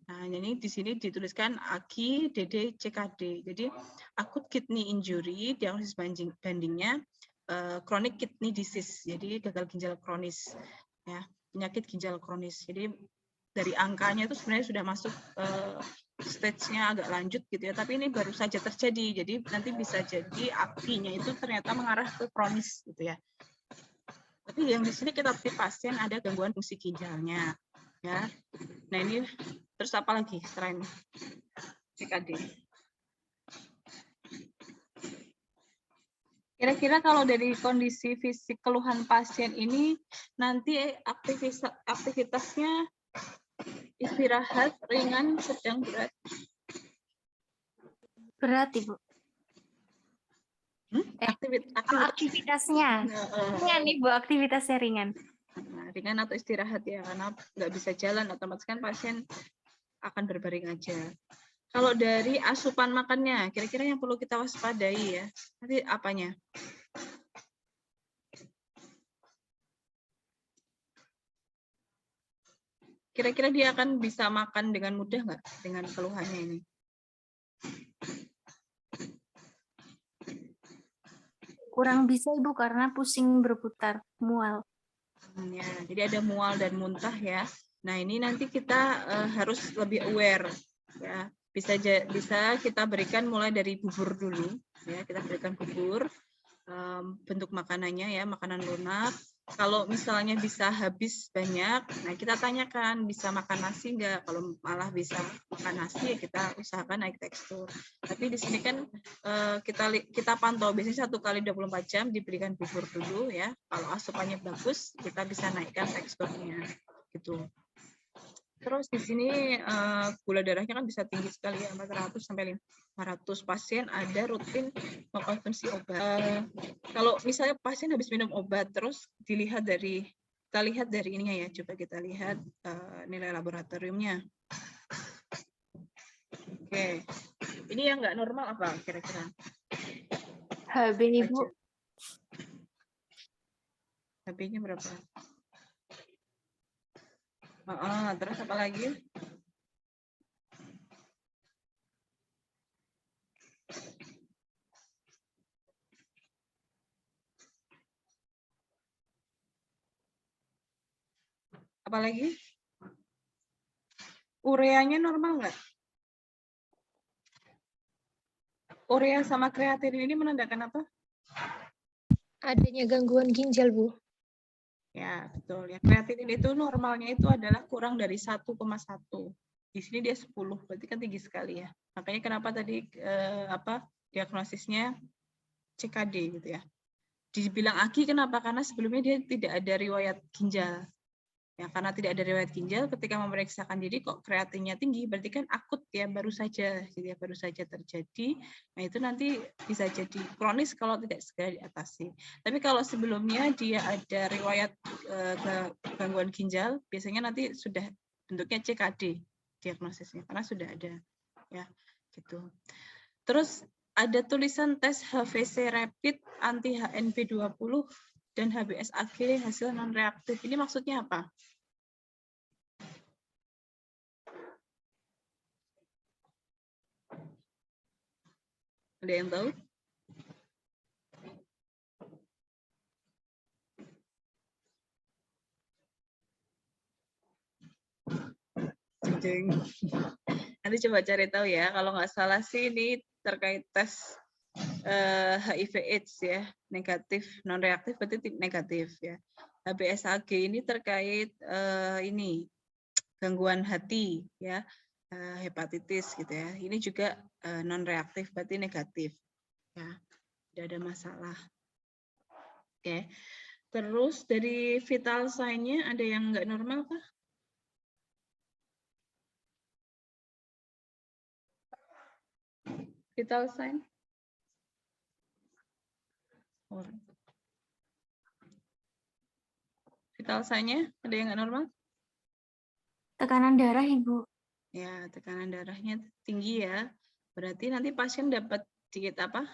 Nah, ini di sini dituliskan AKI, DD, CKD. Jadi acute kidney injury, diagnosis bandingnya chronic kidney disease. Jadi gagal ginjal kronis, ya, penyakit ginjal kronis. Jadi dari angkanya itu sebenarnya sudah masuk stage-nya agak lanjut gitu ya, tapi ini baru saja terjadi. Jadi nanti bisa jadi AKI-nya itu ternyata mengarah ke kronis gitu ya. Tapi yang di sini kita lihat pasien ada gangguan fungsi ginjalnya, ya. Nah ini terus apa lagi selain CKD? Kira-kira kalau dari kondisi fisik keluhan pasien ini nanti aktivitasnya istirahat, ringan, sedang, berat? Berat, Ibu. Aktivitasnya ringan, Ibu. Aktivitasnya ringan. Nah, ringan atau istirahat ya, karena nggak bisa jalan, otomatis kan pasien akan berbaring aja. Kalau dari asupan makannya, kira-kira yang perlu kita waspadai ya, nanti apanya? Kira-kira dia akan bisa makan dengan mudah nggak dengan keluhannya ini? Kurang bisa, Ibu, karena pusing berputar, mual. Ya, jadi ada mual dan muntah ya. Nah ini nanti kita harus lebih aware ya. Bisa kita berikan mulai dari bubur dulu ya. Kita berikan bubur, bentuk makanannya ya, makanan lunak. Kalau misalnya bisa habis banyak, nah kita tanyakan bisa makan nasi enggak. Kalau malah bisa makan nasi, kita usahakan naik tekstur. Tapi di sini kan kita pantau biasanya 1 kali 24 jam diberikan bubur dulu ya. Kalau asupannya bagus, kita bisa naikkan teksturnya gitu. Terus di sini gula darahnya kan bisa tinggi sekali ya, 400 sampai 500. Pasien ada rutin mengkonsumsi obat. Kalau misalnya pasien habis minum obat, terus kita lihat dari ininya ya, coba kita lihat nilai laboratoriumnya. Oke, ini yang nggak normal apa kira-kira? HB, Ibu. HB-nya berapa? Terus apa lagi? Apa lagi? Ureanya normal nggak? Urea sama kreatinin ini menandakan apa? Adanya gangguan ginjal, Bu. Ya, betul. Ya, kreatinin itu normalnya itu adalah kurang dari 1,1. Di sini dia 10, berarti kan tinggi sekali ya. Makanya kenapa tadi diagnosisnya CKD gitu ya. Dibilang AGI kenapa? Karena sebelumnya dia tidak ada riwayat ginjal. Ya, karena tidak ada riwayat ginjal, ketika memeriksakan diri kok kreatinnya tinggi, berarti kan akut ya, baru saja gitu ya, baru saja terjadi. Nah, itu nanti bisa jadi kronis kalau tidak segera diatasi. Tapi kalau sebelumnya dia ada riwayat gangguan ginjal, biasanya nanti sudah bentuknya CKD diagnosisnya karena sudah ada ya, gitu. Terus ada tulisan tes HVC rapid anti HNP20 dan HBsAg hasil non reaktif. Ini maksudnya apa? Ada yang tahu? Jeng. Nanti coba cari tahu ya. Kalau nggak salah sih ini terkait tes HIV/AIDS ya, negatif, non reaktif berarti negatif ya. HBsAg ini terkait ini gangguan hati ya, hepatitis gitu ya. Ini juga non reaktif berarti negatif ya. Tidak ada masalah. Oke. Terus dari vital sign-nya ada yang nggak normal kah? Vital sign? Vital sign-nya ada yang nggak normal? Tekanan darah, Ibu. Ya, tekanan darahnya tinggi ya. Berarti nanti pasien dapat diet apa?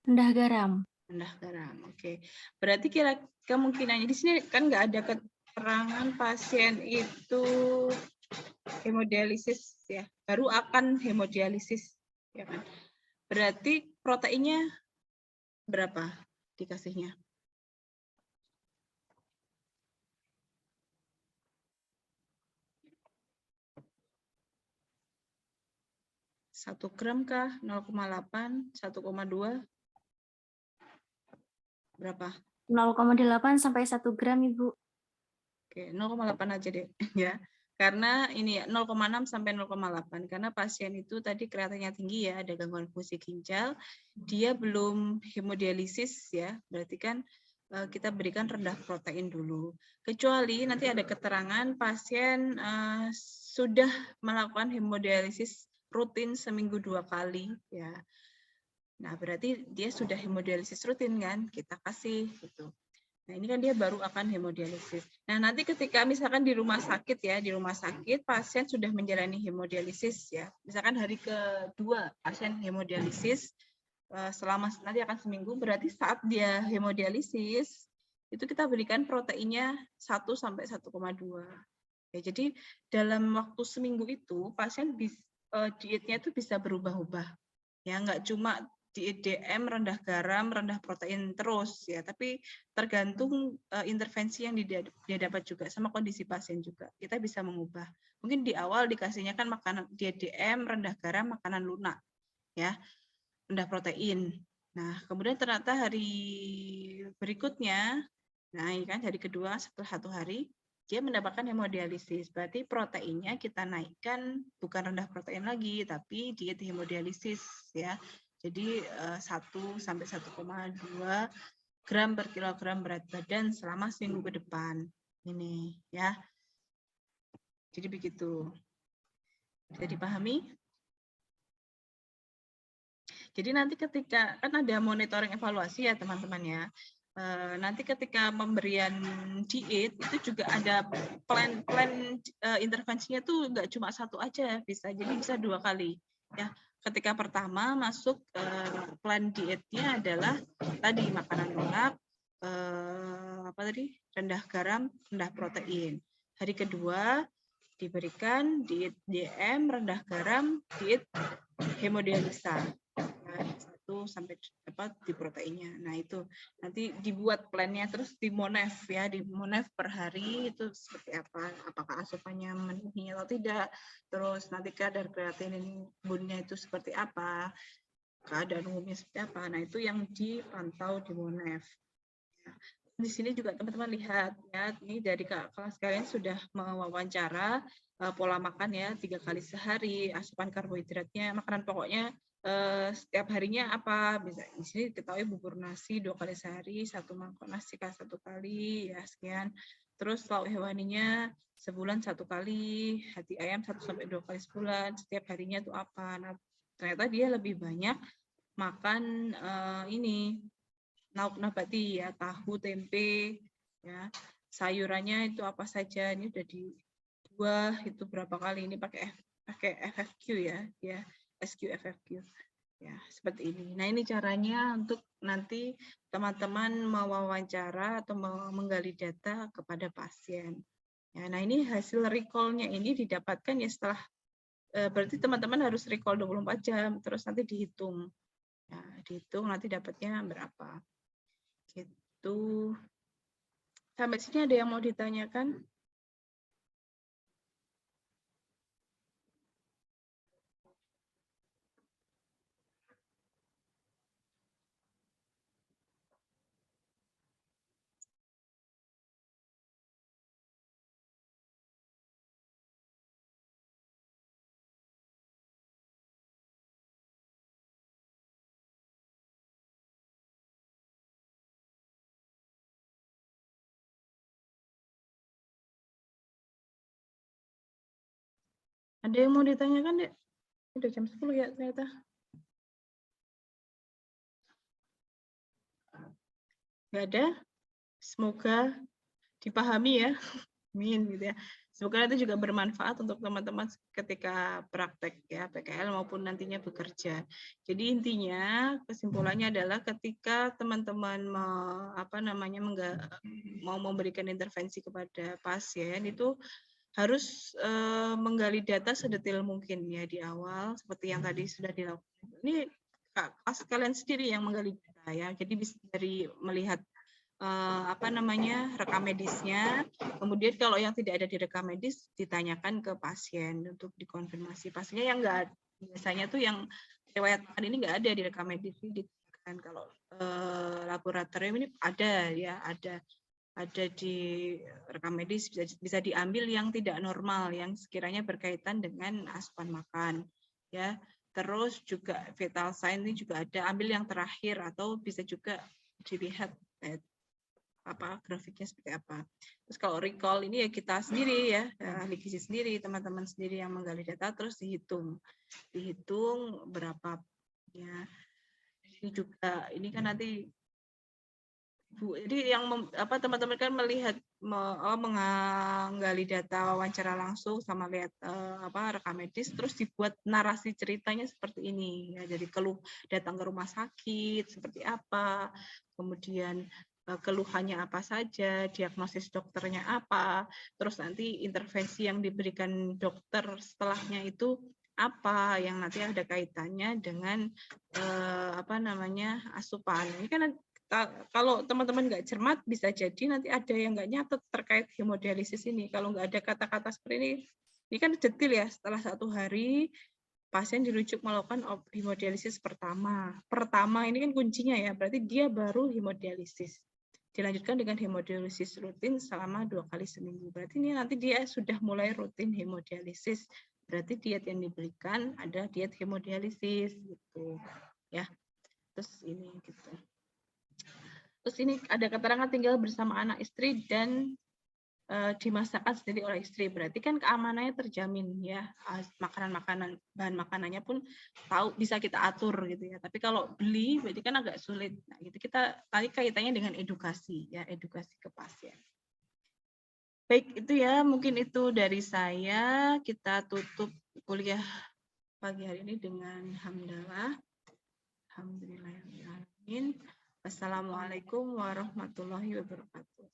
Rendah garam. Rendah garam. Oke. Berarti kira kemungkinannya di sini kan nggak ada keterangan pasien itu hemodialisis ya. Baru akan hemodialisis ya kan. Berarti proteinnya berapa dikasihnya? 1 gram kah? 0,8, 1,2? Berapa? 0,8 sampai 1 gram, Ibu. Oke, 0,8 aja deh ya. Karena ini ya 0,6 sampai 0,8 karena pasien itu tadi kreatinnya tinggi ya, ada gangguan fungsi ginjal, dia belum hemodialisis ya. Berarti kan kita berikan rendah protein dulu. Kecuali nanti ada keterangan pasien sudah melakukan hemodialisis rutin seminggu 2 kali ya. Nah, berarti dia sudah hemodialisis rutin kan, kita kasih gitu. Nah, ini kan dia baru akan hemodialisis. Nah, nanti ketika misalkan di rumah sakit ya, di rumah sakit pasien sudah menjalani hemodialisis ya. Misalkan hari kedua pasien hemodialisis selama nanti akan seminggu, berarti saat dia hemodialisis itu kita berikan proteinnya 1 sampai 1,2. Ya, jadi dalam waktu seminggu itu pasien dietnya itu bisa berubah-ubah. Ya, nggak cuma diet DM rendah garam, rendah protein terus ya, tapi tergantung intervensi yang dia dapat juga sama kondisi pasien juga. Kita bisa mengubah. Mungkin di awal dikasihnya kan makanan diet DM rendah garam, makanan lunak ya, rendah protein. Nah, kemudian ternyata hari berikutnya, nah ini kan hari kedua setelah 1 hari dia mendapatkan hemodialisis. Berarti proteinnya kita naikkan bukan rendah protein lagi, tapi diet hemodialisis ya. Jadi 1 sampai 1,2 gram per kilogram berat badan selama seminggu ke depan. Ini ya. Jadi begitu. Bisa dipahami? Jadi nanti ketika kan ada monitoring evaluasi ya teman-teman ya. Nanti ketika pemberian diet itu juga ada plan intervensinya tuh nggak cuma 1 aja, bisa jadi bisa 2 kali ya. Ketika pertama masuk plan dietnya adalah tadi makanan lunak, rendah garam, rendah protein. Hari kedua diberikan diet DM rendah garam, diet hemodialisa. 1 sampai di proteinnya. Nah, itu nanti dibuat plannya terus di Monef ya, di Monef per hari itu seperti apa, apakah asupannya memenuhi atau tidak, terus nanti kadar kreatinin bunnya itu seperti apa, keadaan umumnya seperti apa. Nah, itu yang dipantau di Monef. Di sini juga teman-teman lihat ya, ini dari kelas kalian sudah mewawancara pola makan ya 3 kali sehari, asupan karbohidratnya, makanan pokoknya setiap harinya apa, bisa di sini diketahui bubur nasi 2 kali sehari, 1 mangkok nasi 1 kali ya sekian. Terus lauk hewaninya sebulan 1 kali, hati ayam 1 sampai 2 kali sebulan, setiap harinya itu apa. Nah, ternyata dia lebih banyak makan ini lauk nabati ya, tahu, tempe, ya, sayurannya itu apa saja. Ini udah di buah itu berapa kali ini pakai FFQ ya, SQ FFQ. Ya, seperti ini. Nah, ini caranya untuk nanti teman-teman mewawancara atau menggali data kepada pasien. Ya, nah, ini hasil recall-nya ini didapatkan ya setelah berarti teman-teman harus recall 24 jam terus nanti dihitung. Ya, dihitung nanti dapatnya berapa. Gitu. Sampai sini ada yang mau ditanyakan? Ada yang mau ditanyakan, Dek? Udah jam 10 ya ternyata. Nggak ada? Semoga dipahami ya. Amin gitu ya. Semoga nanti juga bermanfaat untuk teman-teman ketika praktek ya PKL maupun nantinya bekerja. Jadi intinya kesimpulannya adalah ketika teman-teman mau memberikan intervensi kepada pasien itu harus menggali data sedetail mungkin ya di awal seperti yang tadi sudah dilakukan. Ini kalian sendiri yang menggali data ya. Jadi bisa dari melihat rekam medisnya. Kemudian kalau yang tidak ada di rekam medis ditanyakan ke pasien untuk dikonfirmasi. Pasiennya yang enggak biasanya tuh yang riwayat ini enggak ada di rekam medis kan kalau laboratorium ini ada ya, ada di rekam medis bisa diambil yang tidak normal yang sekiranya berkaitan dengan asupan makan ya. Terus juga vital sign ini juga ada, ambil yang terakhir atau bisa juga dilihat grafiknya seperti apa. Terus kalau recall ini ya kita sendiri ya, ahli gizi sendiri, teman-teman sendiri yang menggali data terus dihitung berapa ya. Ini juga ini kan nanti jadi yang teman-teman kan melihat menggali data wawancara langsung sama lihat rekam medis terus dibuat narasi ceritanya seperti ini ya. Jadi datang ke rumah sakit seperti apa, kemudian keluhannya apa saja, diagnosis dokternya apa, terus nanti intervensi yang diberikan dokter setelahnya itu apa yang nanti ada kaitannya dengan asupan. Ini kan kalau teman-teman nggak cermat bisa jadi nanti ada yang nggak nyatet terkait hemodialisis ini. Kalau nggak ada kata-kata seperti ini kan detail ya. Setelah 1 hari pasien dirujuk melakukan hemodialisis pertama. Pertama ini kan kuncinya ya, berarti dia baru hemodialisis. Dilanjutkan dengan hemodialisis rutin selama 2 kali seminggu. Berarti ini nanti dia sudah mulai rutin hemodialisis. Berarti diet yang diberikan ada diet hemodialisis gitu ya. Terus ini gitu. Terus ini ada keterangan tinggal bersama anak istri dan dimasakkan sendiri oleh istri. Berarti kan keamanannya terjamin ya. Bahan makanannya pun tahu bisa kita atur gitu ya. Tapi kalau beli berarti kan agak sulit. Nah, gitu kita tadi kaitannya dengan edukasi ya, edukasi ke pasien. Baik, itu ya mungkin itu dari saya. Kita tutup kuliah pagi hari ini dengan hamdalah. Alhamdulillahirrahmanirrahim. Wassalamualaikum warahmatullahi wabarakatuh.